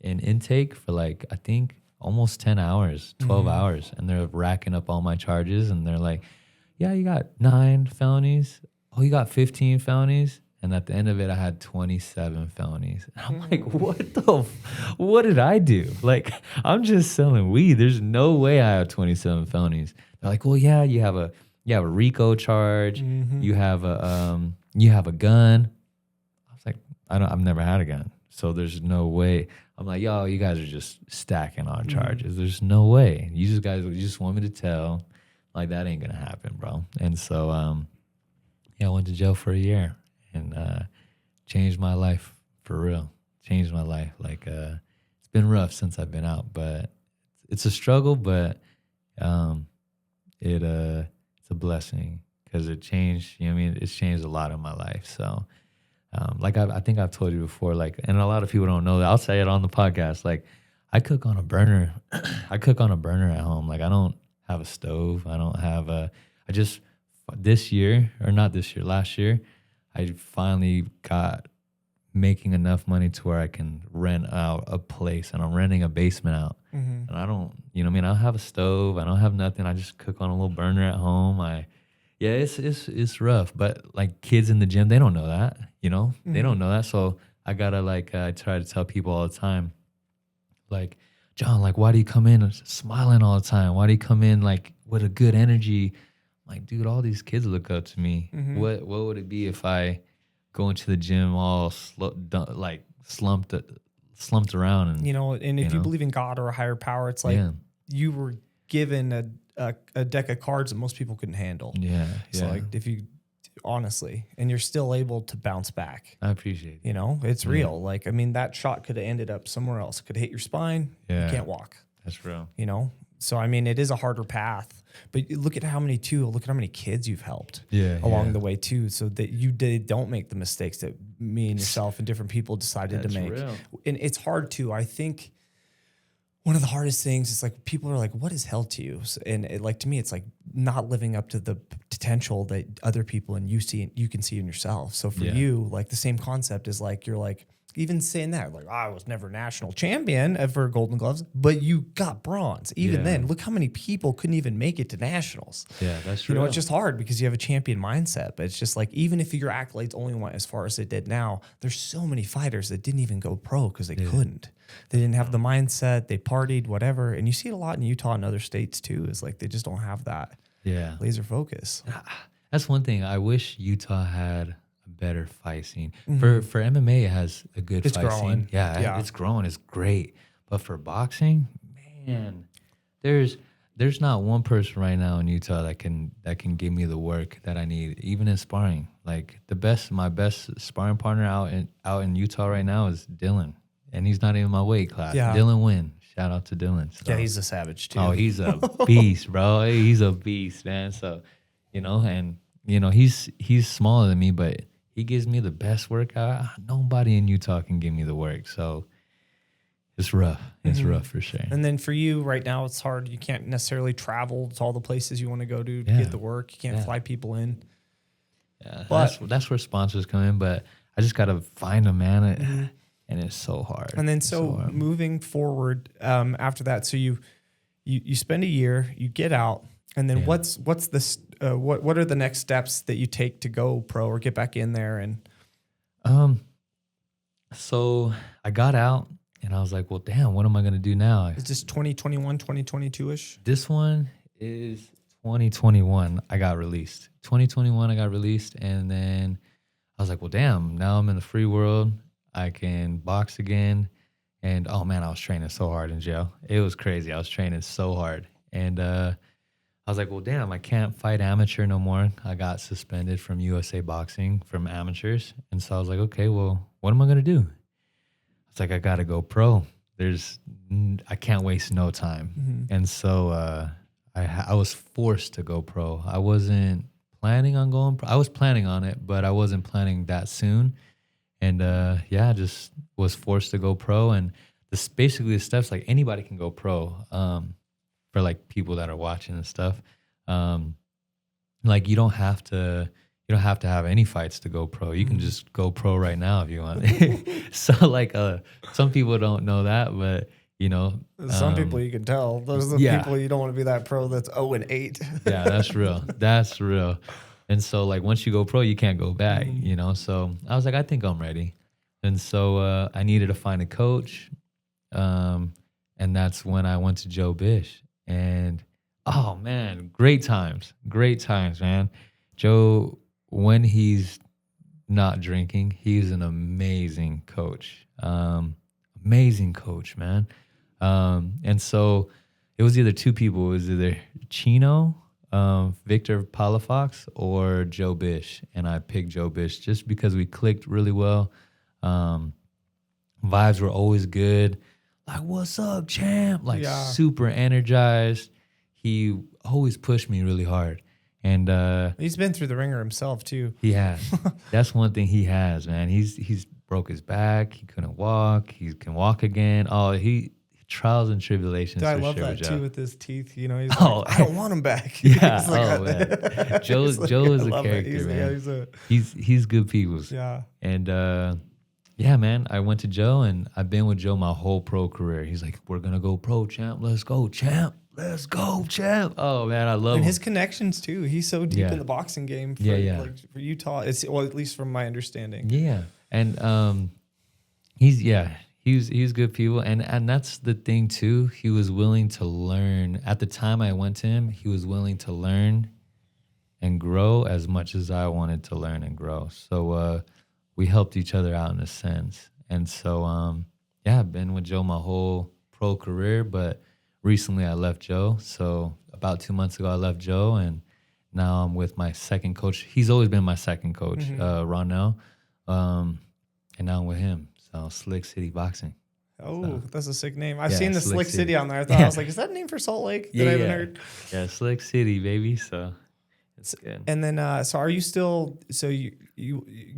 in intake for like, I think almost 10 hours, 12 hours. And they're racking up all my charges. And they're like, yeah, you got 9 felonies. Oh, you got 15 felonies. And at the end of it, I had 27 felonies. And I'm like, what did I do? Like, I'm just selling weed. There's no way I have 27 felonies. They're like, well, yeah, you have a RICO charge. You have a gun. I was like, I've never had a gun. So there's no way. I'm like, yo, you guys are just stacking on charges. There's no way. You just want me to tell. Like, that ain't gonna happen, bro. And so, I went to jail for a year. And changed my life for real. Changed my life. Like it's been rough since I've been out, but it's a struggle. But it's a blessing because it changed. You know what I mean? It's changed a lot in my life. So like I think I've told you before. Like, and a lot of people don't know that. I'll say it on the podcast. Like, I cook on a burner. I cook on a burner at home. Like I don't have a stove. I don't have a. I just this year or not this year, last year, I finally got making enough money to where I can rent out a place, and I'm renting a basement out. And I don't, you know what I mean? I don't have a stove. I don't have nothing. I just cook on a little burner at home. Yeah, it's rough, but like kids in the gym, they don't know that, you know? They don't know that. So I gotta like, I try to tell people all the time, like, John, like, why do you come in smiling all the time? Why do you come in like with a good energy? I'm like, dude, all these kids look up to me. What would it be if I go into the gym all slumped around? And You know, and if you believe in God or a higher power, it's like you were given a deck of cards that most people couldn't handle. Yeah. So like if you honestly, and you're still able to bounce back. I appreciate it. You know, it's real. Like, I mean, that shot could have ended up somewhere else. Could have hit your spine. Yeah. You can't walk. That's real. You know? So, I mean, it is a harder path. But look at how many kids you've helped along the way, too, so that you don't make the mistakes that me and yourself and different people decided to make. Real. And it's hard, too. I think one of the hardest things is like people are like, what is hell to you? And like to me, it's like not living up to the potential that other people and you can see in yourself. So for you, like the same concept is like, you're like, even saying that, like, I was never national champion for Golden Gloves, but you got bronze. Even then, look how many people couldn't even make it to nationals. Yeah, that's true. You know, it's just hard because you have a champion mindset. But it's just like, even if your accolades only went as far as they did now, there's so many fighters that didn't even go pro because they couldn't. They didn't have the mindset. They partied, whatever. And you see it a lot in Utah and other states too. Is like they just don't have that laser focus. That's one thing. I wish Utah had a better fight scene. For MMA, it has a good fight scene. Yeah, it's growing. It's great. But for boxing, man, there's not one person right now in Utah that can give me the work that I need, even in sparring. Like my best sparring partner out in Utah right now is Dylan, and he's not even my weight class. Yeah. Dylan Wynn. Shout out to Dylan. So. Yeah, he's a savage too. Oh, he's a beast, bro. He's a beast, man. So, he's smaller than me, but he gives me the best workout. Nobody in Utah can give me the work. So it's rough. It's rough for sure. And then for you right now, it's hard. You can't necessarily travel to all the places you want to go to get the work. You can't fly people in. Yeah, but that's where sponsors come in. But I just got to find them, man. And it's so hard. And then moving forward after that, so you spend a year, you get out, and then what's this? What are the next steps that you take to go pro or get back in there? And so I got out, and I was like, well, damn, what am I gonna do now? Is this 2021, 2022-ish? This one is 2021. I got released. 2021, I got released, and then I was like, well, damn, now I'm in the free world. I can box again. And, oh, man, I was training so hard in jail. It was crazy. I was training so hard. And I was like, well, damn, I can't fight amateur no more. I got suspended from USA Boxing from amateurs. And so I was like, okay, well, what am I going to do? It's like, I got to go pro. I can't waste no time. And so I was forced to go pro. I wasn't planning on going pro. I was planning on it, but I wasn't planning that soon. And I just was forced to go pro. And basically the steps, like anybody can go pro for like people that are watching and stuff. Like you don't have to have any fights to go pro. You can just go pro right now if you want. So like some people don't know that, but some people you can tell. Those are the people you don't want to be that pro that's 0-8. Yeah, that's real. That's real. And so, like, once you go pro, you can't go back, So I was like, I think I'm ready. And so I needed to find a coach. And that's when I went to Joe Bish. And, oh, man, great times, man. Joe, when he's not drinking, he's an amazing coach. Amazing coach, man. And so it was either two people. It was either Chino, Victor Palafox, or Joe Bish. And I picked Joe Bish just because we clicked really well. Vibes were always good. Like, what's up, champ? Like, super energized. He always pushed me really hard. And he's been through the ringer himself, too. He has. That's one thing he has, man. He's broke his back. He couldn't walk. He can walk again. Oh, he trials and tribulations. Dude, I for love sure that with too Joe. with his teeth. You know, he's like, I don't want him back. Yeah. He's like, Man. Joe he's like, is I a love it. character, man. Yeah, He's good people's. yeah. And yeah, man, I went to Joe and I've been with Joe my whole pro career. He's like, we're gonna go pro, champ. Let's go, champ. Let's go, champ. Oh man, I love And him. his connections too. He's so deep Yeah. in the boxing game. For, like, for Utah, it's well, at least from my understanding. Yeah, and he's good people, and that's the thing too. He was willing to learn. At the time I went to him, he was willing to learn and grow as much as I wanted to learn and grow. So we helped each other out in a sense. And so yeah, I've been with Joe my whole pro career, but recently I left Joe. So about 2 months ago I left Joe, and now I'm with my second coach. He's always been my second coach, Ronell. And now I'm with him. So Slick City Boxing. Oh, that's a sick name. I've Yeah, seen the Slick Slick City City on there. I thought I was like, is that a name for Salt Lake that I haven't heard? Yeah, Slick City, baby. So it's good. And then, so are you still? So you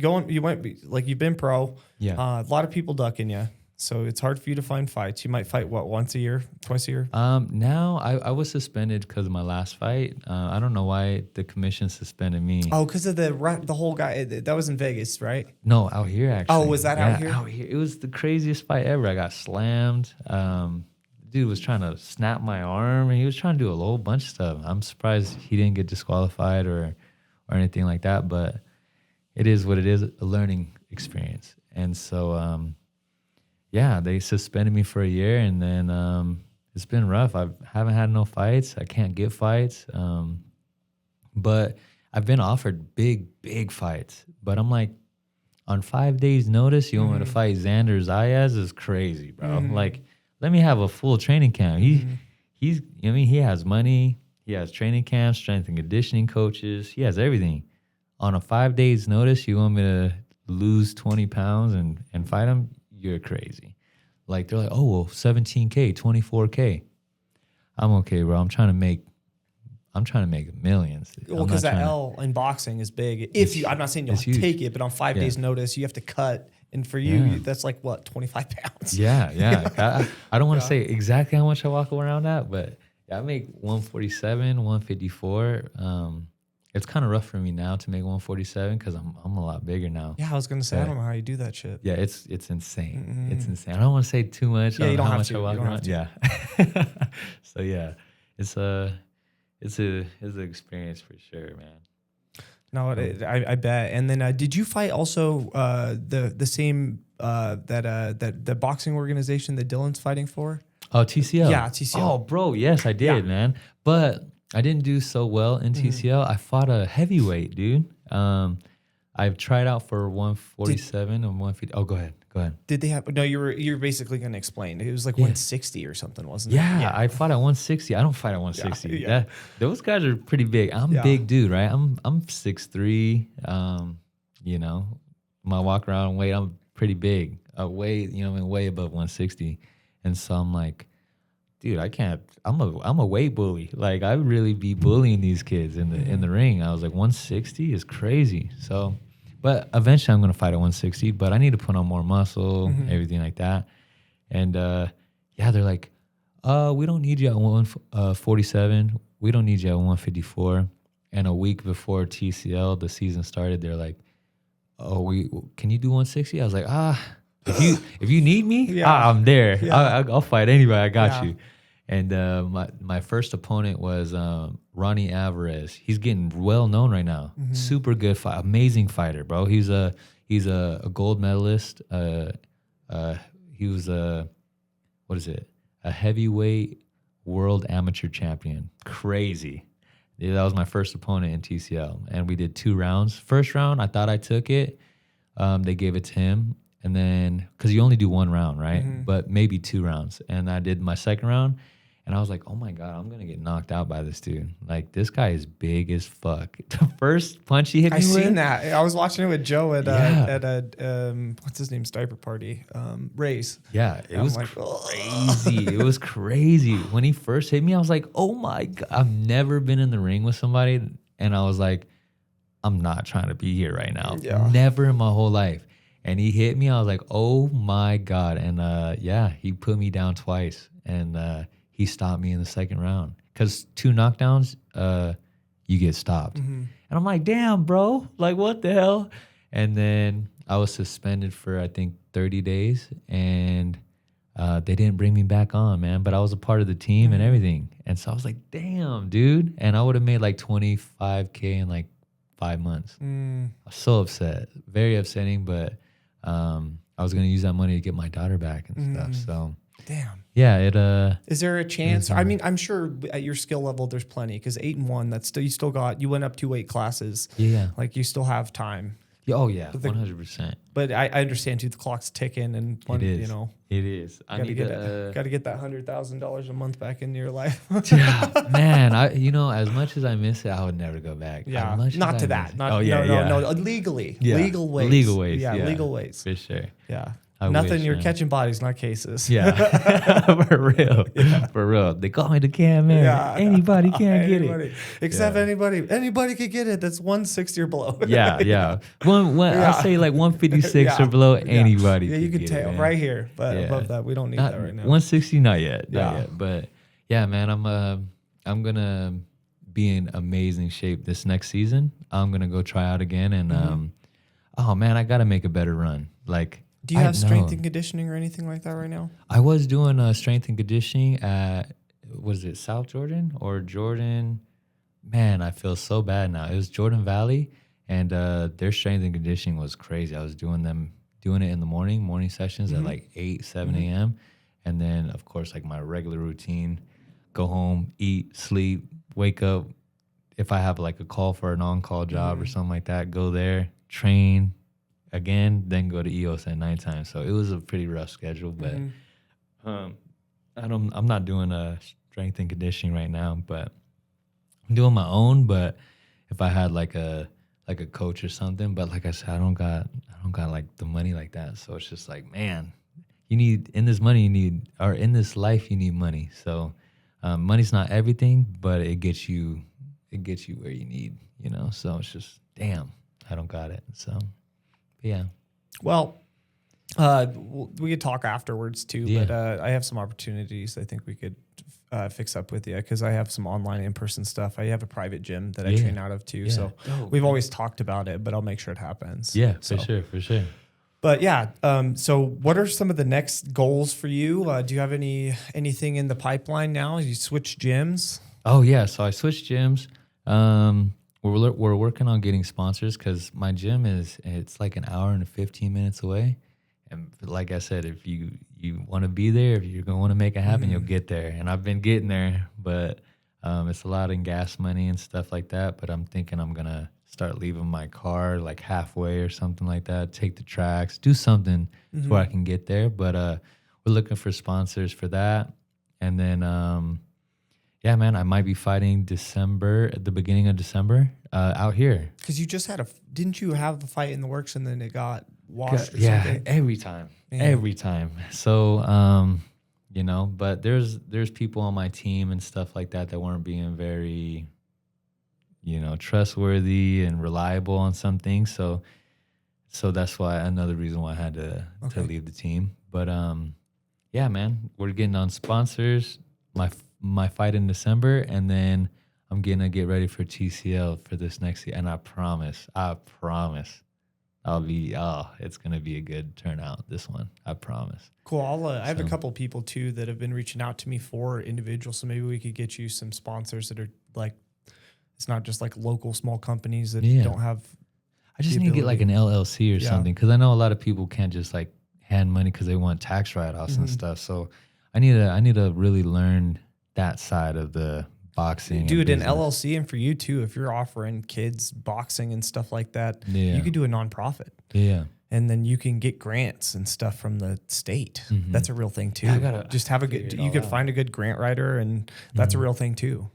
going? You went like you've been pro. Yeah. A lot of people ducking you, so it's hard for you to find fights. You might fight what, once a year, twice a year? Now I was suspended because of my last fight. I don't know why the commission suspended me. Oh, because of the whole guy that was in Vegas, right? No, out here actually. Oh, was that out here? Out here. It was the craziest fight ever. I got slammed. Dude was trying to snap my arm, and he was trying to do a whole bunch of stuff. I'm surprised he didn't get disqualified or anything like that. But it is what it is, a learning experience. And so, yeah, they suspended me for a year, and then it's been rough. I haven't had no fights. I can't get fights. But I've been offered big fights. But I'm like, on 5 days' notice, you want me to fight Xander Zayas is crazy, bro. Like, let me have a full training camp. He's I mean, he has money. He has training camps, strength and conditioning coaches. He has everything. On a 5 days' notice, you want me to lose 20 pounds and fight him? You're crazy. Like, they're like, oh, well, 17K, 24K. I'm okay, bro. I'm trying to make millions. Well, because that L in boxing is big. I'm not saying you'll take it, but on 5 days' notice, you have to cut. And for you, that's like what, 25 pounds? Yeah. I don't want to say exactly how much I walk around at, but yeah, I make 147, 154. It's kind of rough for me now to make 147 because I'm a lot bigger now. Yeah, I was gonna say, I don't know how you do that shit. Yeah, it's insane. It's insane. I don't want to say too much. Yeah, you don't how have much to. I walk around. Yeah. So yeah, it's an experience for sure, man. No, I bet. And then, did you fight also the same that the boxing organization that Dylan's fighting for? Oh, TCL. Yeah, TCL. Oh, bro, yes, I did, man. But I didn't do so well in TCL. I fought a heavyweight, dude. I've tried out for 147 and 150. Oh, go ahead. Did they have? No, you're basically gonna explain. It was like 160 or something, wasn't it? Yeah, I fought at 160. I don't fight at 160. Yeah. Those guys are pretty big. I'm a big dude, right? I'm 6'3". You know, my walk around weight, I'm pretty big. Way above 160. And so I'm like, dude, I can't. I'm a weight bully. Like, I really be bullying these kids in the ring. I was like, 160 is crazy. So. But eventually I'm going to fight at 160, but I need to put on more muscle, everything like that. And, yeah, they're like, we don't need you at 147. We don't need you at 154. And a week before TCL, the season started, they're like, can you do 160? I was like, if you need me, I'm there. Yeah. I'll fight anybody. I got you. And my first opponent was Ronnie Alvarez. He's getting well known right now. Super good fight, amazing fighter, bro. He's a gold medalist. He was a heavyweight world amateur champion. Crazy. Yeah, that was my first opponent in TCL, and we did 2 rounds. First round, I thought I took it. They gave it to him, and then because you only do 1 round, right? But maybe 2 rounds, and I did my second round. And I was like, oh my God, I'm going to get knocked out by this dude. Like, this guy is big as fuck. The first punch he hit me with. I seen that. I was watching it with Joe at a what's his name's diaper party? Ray's. Yeah, it was like, crazy. It was crazy. When he first hit me, I was like, oh my God. I've never been in the ring with somebody. And I was like, I'm not trying to be here right now. Yeah. Never in my whole life. And he hit me. I was like, oh my God. And he put me down twice. and he stopped me in the second round. Because 2 knockdowns, you get stopped. And I'm like, damn, bro, like what the hell? And then I was suspended for, I think, 30 days, and they didn't bring me back on, man. But I was a part of the team and everything. And so I was like, damn, dude. And I would have made like $25K in like 5 months. I was so upset, very upsetting, but I was going to use that money to get my daughter back and stuff. So, damn. Yeah, it is there a chance? I mean, I'm sure at your skill level there's plenty, because 8-1, that's still, you went up 2 weight classes. Yeah. Like you still have time. Oh yeah, 100%. But I understand too, the clock's ticking, and it is. You know, it is. I need to got to get that $100,000 a month back into your life. Yeah, man, as much as I miss it, I would never go back. Yeah, not to that. No, legally, yeah. legal ways. Legal ways. Yeah, legal ways For sure. Yeah. I Nothing. wish, You're man. catching bodies, not cases. Yeah, for real. Yeah. For real. They call me the Cam Man. Yeah, anybody can't get it. Except anybody could get it. That's 160 or below. Yeah. I'll say like 156 or below. Anybody. Yeah, you could can get tell it, right here, but above that, we don't need that right now. 160, not yet. But yeah, man, I'm gonna be in amazing shape this next season. I'm gonna go try out again, and oh man, I gotta make a better run. Like. Do you have strength and conditioning or anything like that right now? I was doing strength and conditioning at, was it South Jordan or Jordan? Man, I feel so bad now. It was Jordan Valley, and their strength and conditioning was crazy. I was doing it in the morning sessions at like 8, 7 a.m. And then, of course, like my regular routine, go home, eat, sleep, wake up. If I have like a call for an on-call job or something like that, go there, train, again, then go to EOS at nighttime. So it was a pretty rough schedule, but I'm not doing a strength and conditioning right now, but I'm doing my own. But if I had like a coach or something, but like I said, I don't got like the money like that. So it's just like, man, in this life you need money. So money's not everything, but it gets you where you need, so it's just, damn, I don't got it. So yeah. Well, we could talk afterwards too, but I have some opportunities I think we could fix up with you, because I have some online in-person stuff. I have a private gym that I train out of too. So we've always talked about it, but I'll make sure it happens. Yeah, so. for sure. But yeah, so what are some of the next goals for you? Do you have anything in the pipeline now? You switched gyms? Oh yeah, so I switched gyms. We're working on getting sponsors, because my gym it's like an hour and 15 minutes away. And like I said, if you want to be there, if you're going to want to make it happen, you'll get there. And I've been getting there, but it's a lot in gas money and stuff like that. But I'm thinking I'm going to start leaving my car like halfway or something like that, take the tracks, do something to where I can get there. But we're looking for sponsors for that. And then... yeah, man, I might be fighting at the beginning of December out here. Because you just didn't you have a fight in the works and then it got washed or something? Every time. So, but there's people on my team and stuff like that weren't being very, trustworthy and reliable on some things. So that's why, another reason why I had to leave the team. But yeah, man, we're getting on sponsors. My fight in December, and then I'm gonna get ready for TCL for this next year. And I promise, it's gonna be a good turnout, this one. I promise. Cool. I have a couple people too that have been reaching out to me for individuals, so maybe we could get you some sponsors that are like, it's not just like local small companies that don't have. I just need to get like an LLC or something, because I know a lot of people can't just like hand money because they want tax write-offs and stuff. So I need to really learn that side of the boxing. Dude, an LLC, and for you too, if you're offering kids boxing and stuff like that, you could do a nonprofit. Yeah. And then you can get grants and stuff from the state. That's a real thing too. Just have you could find a good grant writer, and that's a real thing too.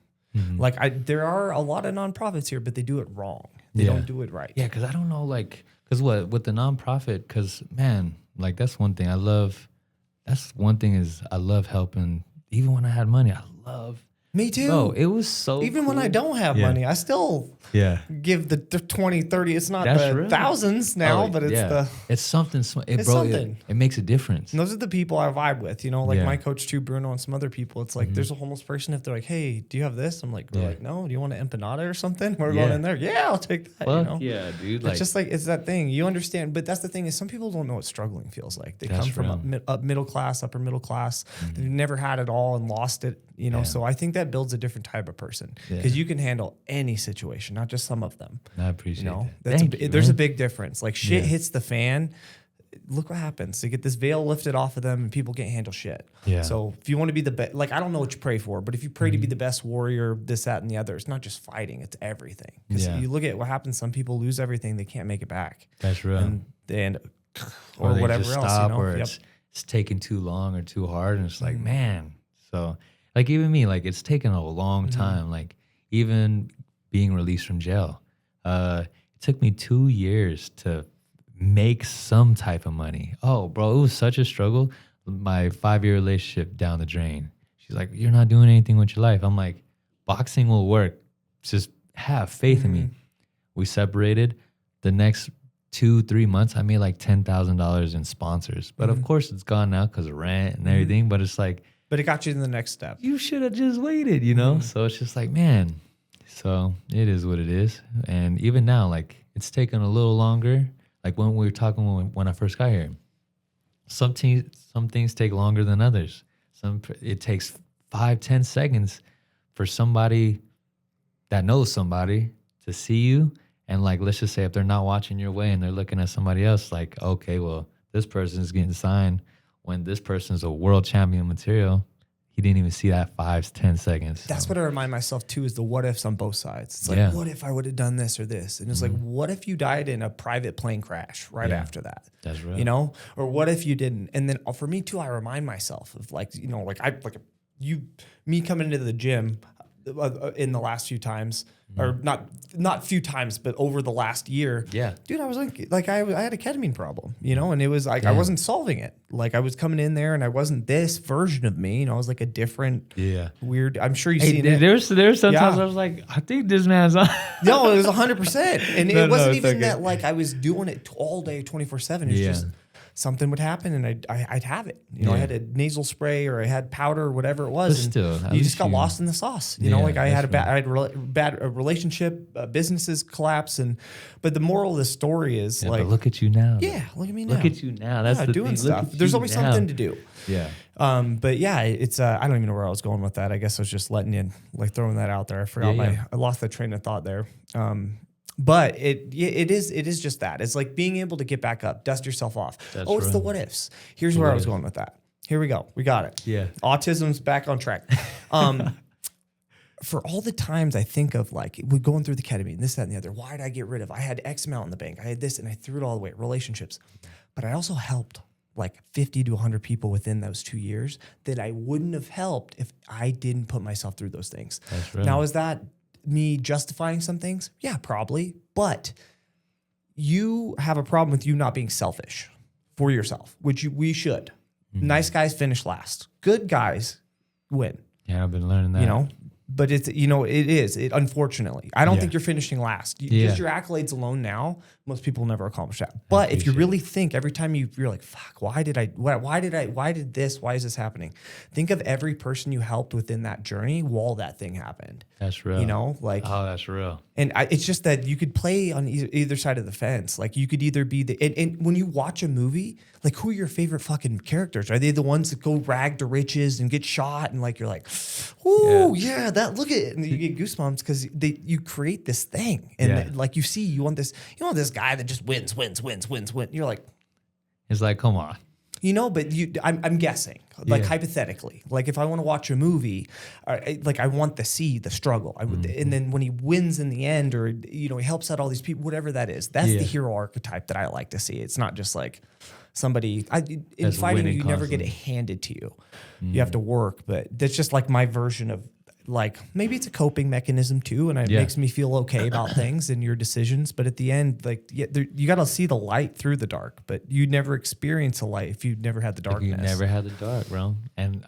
Like there are a lot of nonprofits here, but they do it wrong. They don't do it right. Yeah, because I don't know, because with the nonprofit, because man, like that's one thing is I love helping. Even when I had money, I love Me too. Bro, it was so even cool. when I don't have money, I still give the 20, 30. It's not That's the real. thousands now, but it's it's something. it's Bro, something. It makes a difference. And those are the people I vibe with, you know, like my coach too, Bruno, and some other people. It's like there's a homeless person. If they're like, "Hey, do you have this?" I'm like, "They're like, no. Do you want an empanada or something?" We're going in there. Yeah, I'll take that. Fuck you know, yeah, dude. It's just like it's that thing. You understand, but that's the thing is some people don't know what struggling feels like. They come from up middle class, upper middle class. They've never had it all and lost it. You know, so I think that builds a different type of person because you can handle any situation, not just some of them. I appreciate that. There's a big difference. Like shit hits the fan. Look what happens. They get this veil lifted off of them and people can't handle shit. Yeah. So if you want to be the best, like, I don't know what you pray for, but if you pray to be the best warrior, this, that, and the other, it's not just fighting, it's everything. Because you look at what happens, some people lose everything. They can't make it back. That's real. And they end or whatever just else. Stop, you know? Or it's taking too long or too hard. And it's like, man. So like even me, like it's taken a long time. Like even being released from jail, it took me 2 years to make some type of money. Oh, bro, it was such a struggle. My 5-year relationship down the drain. She's like, "You're not doing anything with your life." I'm like, "Boxing will work. Just have faith in me." We separated. The next 2-3 months, I made like $10,000 in sponsors. But of course, it's gone now because of rent and everything. But it's like, but it got you to the next step. You should have just waited, you know? So it's just like, man. So it is what it is. And even now, like, it's taken a little longer. Like when we were talking when I first got here, some things take longer than others. It takes 5-10 seconds for somebody that knows somebody to see you. And like, let's just say if they're not watching your way and they're looking at somebody else, like, okay, well, this person is getting signed when this person is a world champion material. He didn't even see that 5-10 seconds. That's what I remind myself too, is the what ifs on both sides. It's like, what if I would have done this or this? And it's like, what if you died in a private plane crash right after that? That's real. You know? Or what if you didn't? And then for me too, I remind myself of like, you know, me coming into the gym in the last few times, or not few times, but over the last year. Yeah, dude, I was like I had a ketamine problem, you know, and it was like I wasn't solving it. Like I was coming in there, and I wasn't this version of me. You know, I was like a different, weird. I'm sure you've seen it. There's sometimes I was like, I think this man's on. No, it was 100%, and it wasn't even that like I was doing it all day, 24/7. It's just something would happen and I'd have it. You know, I had a nasal spray or I had powder or whatever it was. But still, you just got lost in the sauce. You know, like I had a bad relationship, businesses collapse. But the moral of the story is like, but look at you now. Yeah, look at me now. Look at you now. That's the doing thing. stuff. There's always something to do. Yeah. But yeah, it's I don't even know where I was going with that. I guess I was just letting you throwing that out there. I forgot I lost the train of thought there. But it is just that. It's like being able to get back up, dust yourself off. It's the what ifs. Here's where I was going with that. Here we go. We got it. Yeah. Autism's back on track. For all the times I think of like we're going through the ketamine, this, that, and the other. Why did I get rid of? I had X amount in the bank. I had this and I threw it all away. Relationships. But I also helped like 50 to 100 people within those 2 years that I wouldn't have helped if I didn't put myself through those things. That's right. Now, is that me justifying some things? Yeah, probably. But you have a problem with you not being selfish for yourself, which we should. Nice guys finish last. Good guys win. Yeah, I've been learning that. You know, but it's, you know, it unfortunately. I don't think you're finishing last. Just your accolades alone now, most people never accomplish that. But if you really think every time you're like, fuck, why did this? Why is this happening? Think of every person you helped within that journey while that thing happened. That's real. You know, like, oh, that's real. And it's just that you could play on either side of the fence. Like you could either be and when you watch a movie, like who are your favorite fucking characters? Are they the ones that go rag to riches and get shot? And like, you're like, ooh, that look at it. And you get goosebumps because you create this thing. And like you want this guy that just wins. You're like, it's like, come on. You know, but I'm guessing, like hypothetically, like if I want to watch a movie, like I want to see the struggle. I would, and then when he wins in the end, or you know, he helps out all these people, whatever that is. That's the hero archetype that I like to see. It's not just like somebody in fighting. You never get it handed to you. You have to work, but that's just like my version of. Like maybe it's a coping mechanism too, and it makes me feel okay about things and your decisions. But at the end, like you got to see the light through the dark. But you never experience a light if you never had the darkness. You never had the dark, bro. And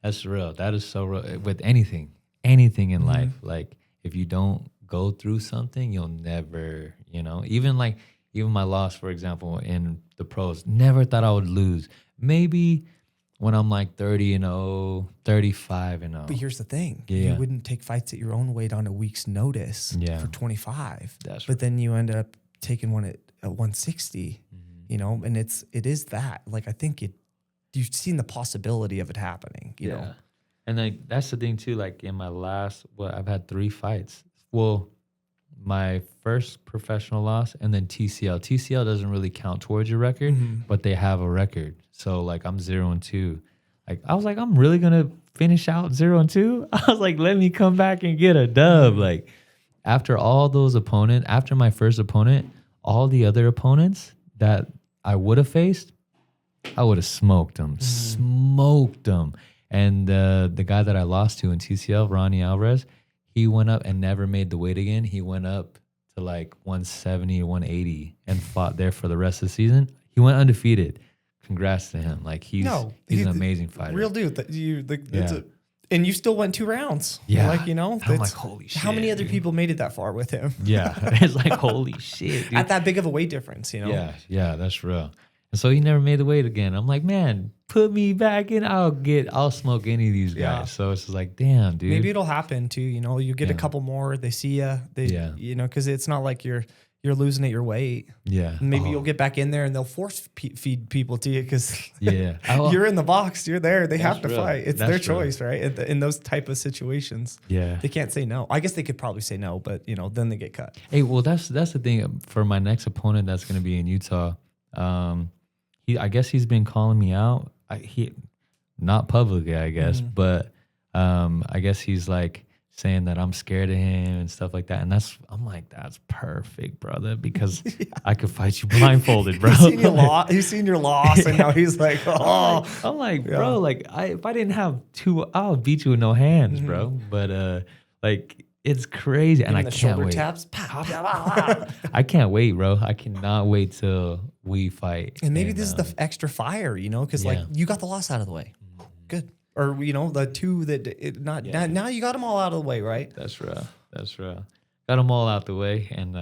That's real. That is so real. With anything in life, like if you don't go through something, you'll never, even my loss, for example, in the pros, never thought I would lose. Maybe when I'm like 30-0, 35-0. But here's the thing. Yeah. You wouldn't take fights at your own weight on a week's notice for 25. That's but then you end up taking one at 160, and it is that. Like, I think you've seen the possibility of it happening, you know? And like, that's the thing too, like in my last, I've had 3 fights. Well, my first professional loss and then TCL. TCL doesn't really count towards your record, but they have a record. So like I'm 0-2. Like I was like, I'm really gonna finish out 0-2. I was like, let me come back and get a dub. Like after all those opponents, after my first opponent, all the other opponents that I would have faced, I would have smoked them. And the guy that I lost to in TCL, Ronnie Alvarez, he went up and never made the weight again. He went up to like 170 or 180 and fought there for the rest of the season. He went undefeated. Congrats to him. Like he's an amazing fighter. Real dude. And you still went 2 rounds. Yeah. Like, I'm like, holy shit. How many other people made it that far with him? Yeah. It's like, holy shit, dude. At that big of a weight difference, Yeah, that's real. And so he never made the weight again. I'm like, man, put me back in. I'll smoke any of these guys. Yeah. So it's just like, damn, dude. Maybe it'll happen too. You get a couple more. They see you. Because it's not like you're losing at your weight. Yeah. Maybe you'll get back in there and they'll force feed people to you because Oh, you're in the box. You're there. They have to real. fight. It's their choice, right? In those type of situations. Yeah. They can't say no. I guess they could probably say no, but then they get cut. Hey, well, that's the thing for my next opponent that's going to be in Utah. I guess he's been calling me out. He not publicly, I guess, but I guess he's like saying that I'm scared of him and stuff like that. And I'm like, that's perfect, brother, because I could fight you blindfolded, bro. He's seen your loss, and now he's like, oh. I'm like, bro, like if I didn't have 2, I'll beat you with no hands, bro. But like. It's crazy, and I can't wait. Taps. I can't wait, bro. I cannot wait till we fight. And maybe this is the extra fire, because like you got the loss out of the way. Good. Or the 2 that now you got them all out of the way, right? That's right. Got them all out the way, and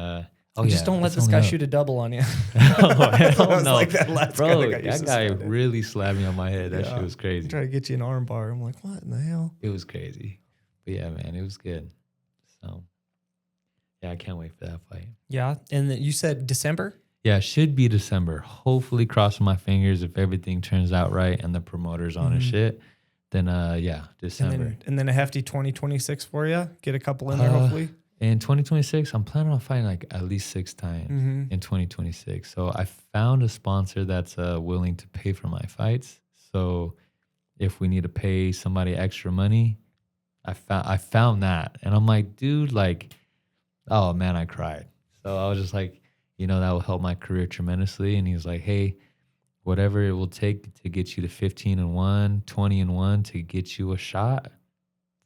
just don't let this guy shoot a double on you. Oh, hell no, like that last bro. guy That guy really slapped me on my head. That shit was crazy. Try to get you an arm bar. I'm like, what in the hell? It was crazy, but yeah, man, it was good. So, yeah, I can't wait for that fight. Yeah, and then you said December? Yeah, it should be December. Hopefully, crossing my fingers if everything turns out right and the promoter's on his shit. Then, December. And then a hefty 2026 for you? Get a couple in there, hopefully? In 2026, I'm planning on fighting like at least 6 times in 2026. So I found a sponsor that's willing to pay for my fights. So if we need to pay somebody extra money, I found that, and I'm like, dude, like, oh man, I cried. So I was just like, that will help my career tremendously. And he's like, hey, whatever it will take to get you to 15-1, 20-1 to get you a shot,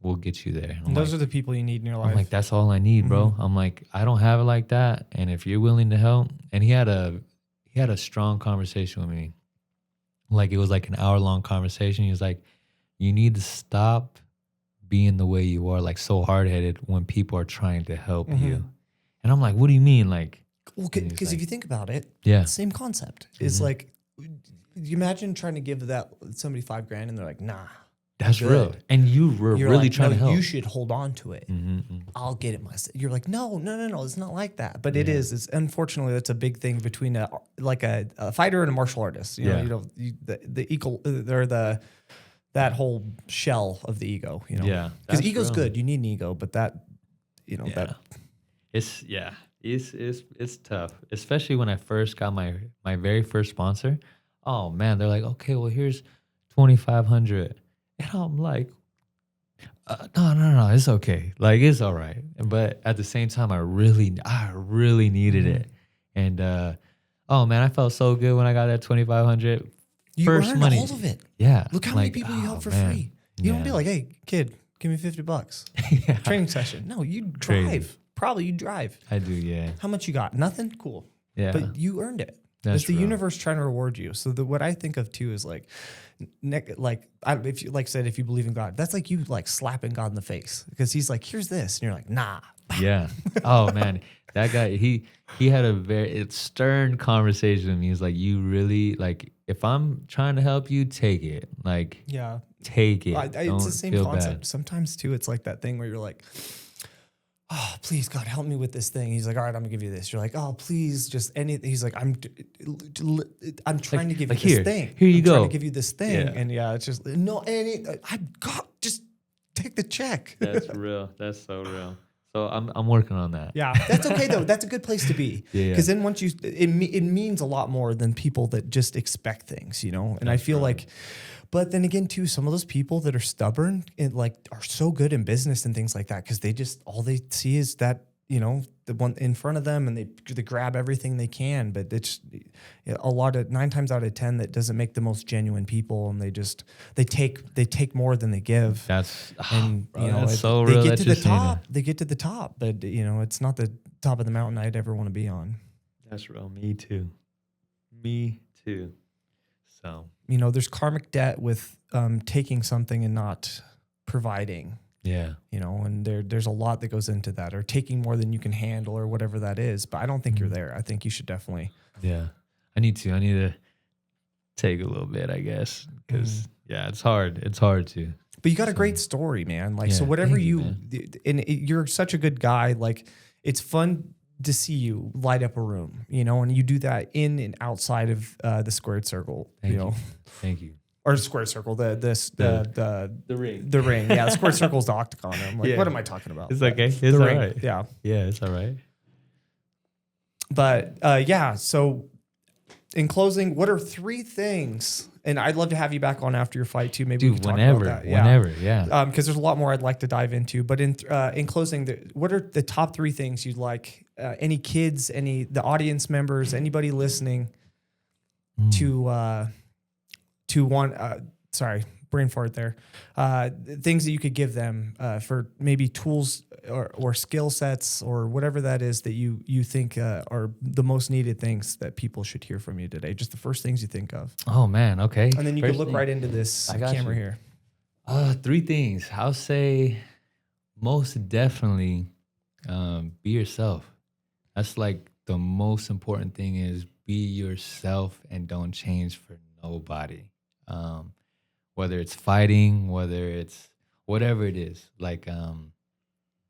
we'll get you there. And those are the people you need in your life. I'm like, that's all I need, bro. I'm like, I don't have it like that, and if you're willing to help, and he had a strong conversation with me, like it was like an hour-long conversation. He was like, you need to stop being the way you are, like so hard-headed when people are trying to help you. And I'm like, what do you mean? Like, well, because if you think about it, same concept. It's like, you imagine trying to give somebody $5,000 and they're like, nah. That's real. And you're really like, trying to help. You should hold on to it. I'll get it myself. You're like, no. It's not like that. But it is. It's unfortunately, that's a big thing between a fighter and a martial artist. The equal or that whole shell of the ego. Yeah. Because ego's good. You need an ego, but that. It's tough, especially when I first got my very first sponsor. Oh man, they're like, okay, well here's $2,500. And I'm like, no, it's okay. Like, it's all right. But at the same time, I really needed it. And, oh man, I felt so good when I got that $2,500. You earned money. All of it. Yeah. Look how many people you helped for free. You don't be like, hey, kid, give me $50. Training session. No, you drive. Probably you drive. I do, yeah. How much you got? Nothing? Cool. Yeah. But you earned it. It's the real. universe trying to reward you. So what I think of too is like, if you like said, if you believe in God, that's like you like slapping God in the face because he's like, here's this. And you're like, nah. Yeah. Oh man, that guy, he had a very stern conversation with me. He's like, you really like, if I'm trying to help you, take it. Like, Yeah. take it. It's the same feel concept. bad. Sometimes too, it's like that thing where you're like, oh, please God, help me with this thing. He's like, all right, I'm gonna give you this. You're like, oh, please, just anything. He's like, I'm trying to give you this thing. Here you I'm go. trying to give you this thing. Yeah. And yeah, it's just I've got, just take the check. That's real. That's so real. So I'm working on that. Yeah, that's okay though. That's a good place to be. Yeah. Because then once it means a lot more than people that just expect things, you know. And I feel like, but then again too, some of those people that are stubborn and like are so good in business and things like that because they just all they see is that, you know, the one in front of them and they grab everything they can. But it's a lot of 9 times out of 10 that doesn't make the most genuine people, and they take more than they give. That's and bro, you know that's so real. They get to the top. They get to the top, but you know it's not the top of the mountain I'd ever want to be on. That's real. Me too. Me too. So you know, there's karmic debt with taking something and not providing. yeah. You know, and there's a lot that goes into that, or taking more than you can handle, or whatever that is. But I don't think you're there. I think you should definitely. Yeah, I need to take a little bit, I guess, because yeah, it's hard. It's hard to. But you got a great story, man. Like, Yeah, so whatever thank you, you're such a good guy. Like, it's fun to see you light up a room, you know, and you do that in and outside of the squared circle, Thank you know, Thank you. or square circle, the ring. the ring. Yeah. The squared circle's the octagon. I'm like, what am I talking about? It's okay. It's the all ring. right. Yeah. Yeah, it's all right. But yeah. So in closing, what are 3 things? And I'd love to have you back on after your fight too. Maybe we can talk about that. Whenever, yeah. Because there's a lot more I'd like to dive into. But in closing, what are the top 3 things you'd like any kids, the audience members, anybody listening to want? Sorry, brain fart there. Things that you could give them for maybe tools or skill sets or whatever that is that you think are the most needed things that people should hear from you today. Just the first things you think of. Oh man, okay. And then you can look right into this camera here. 3 things. I'll say most definitely be yourself. That's like the most important thing is be yourself and don't change for nobody. Whether it's fighting, whether it's whatever it is, like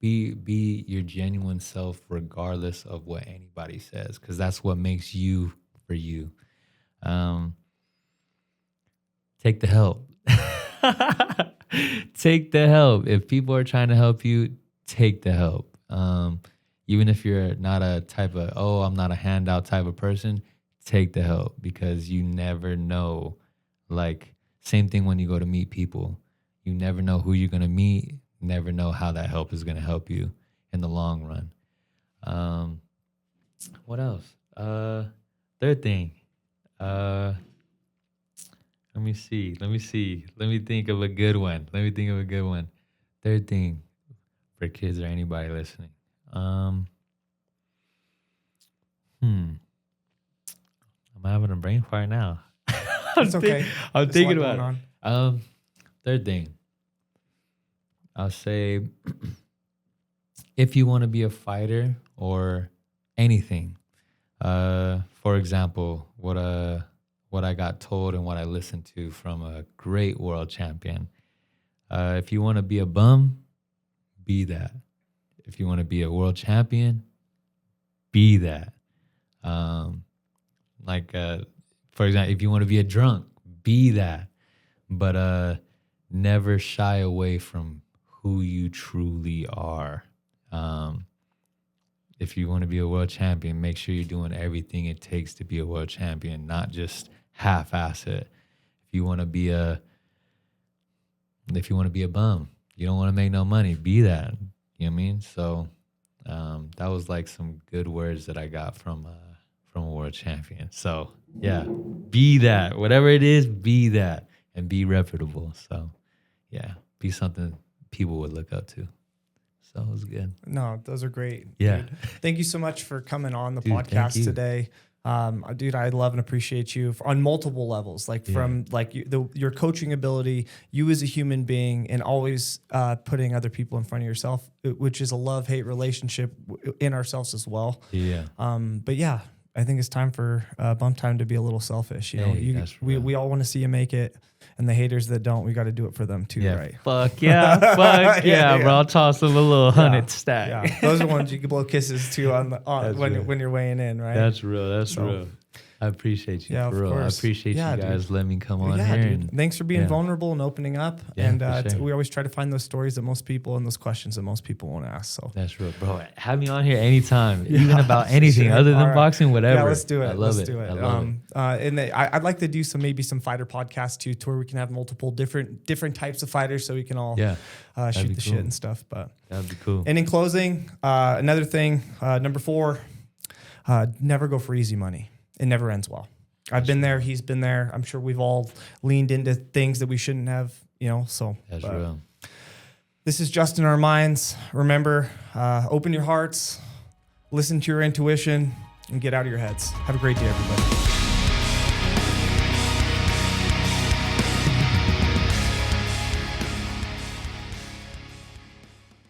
be your genuine self regardless of what anybody says, because that's what makes you for you. Take the help. Take the help. If people are trying to help you, take the help. Even if you're not a type of, I'm not a handout type of person, take the help, because you never know. Like, same thing when you go to meet people. You never know who you're going to meet, never know how that help is going to help you in the long run. What else? Third thing. Let me see. Let me think of a good one. Third thing for kids or anybody listening. I'm having a brain fire now. It's okay. I'm thinking about it. Third thing. I'll say if you want to be a fighter or anything, for example, what I got told and what I listened to from a great world champion. If you want to be a bum, be that. If you want to be a world champion, be that. For example, if you want to be a drunk, be that. But never shy away from who you truly are. If you want to be a world champion, make sure you're doing everything it takes to be a world champion, not just half-ass it. If you want to be a bum, you don't want to make no money, be that. You know what I mean? So that was like some good words that I got from a world champion. So yeah, be that. Whatever it is, be that, and be reputable. So yeah, be something people would look up to. So it was good. No, those are great. Yeah. Dude. Thank you so much for coming on the Dude, podcast today. Dude, I love and appreciate you on multiple levels, like from like your coaching ability, you as a human being, and always putting other people in front of yourself, which is a love-hate relationship in ourselves as well. Yeah. But yeah, I think it's time for Bumptime to be a little selfish. You know, we all want to see you make it, and the haters that don't, we got to do it for them too, right? Fuck yeah, bro. I'll toss them a little 100 stack. Yeah, those are ones you can blow kisses to on when you're weighing in, right? That's real. That's real. I appreciate you. Yeah, for real. I appreciate you guys letting me come on here. And thanks for being vulnerable and opening up. Yeah, we always try to find those stories that most people and those questions that most people won't ask. So that's real, bro. Have me on here anytime, even about anything other than boxing, whatever. Yeah, let's do it. I love it. I love it. And I'd like to do some fighter podcasts too, to where we can have multiple different types of fighters, so we can all shoot the shit and stuff. But that'd be cool. And in closing, another thing, number 4, never go for easy money. It never ends well. I've been there. He's been there. I'm sure we've all leaned into things that we shouldn't have, so. That's real. This is just in our minds. Remember, open your hearts, listen to your intuition, and get out of your heads. Have a great day, everybody.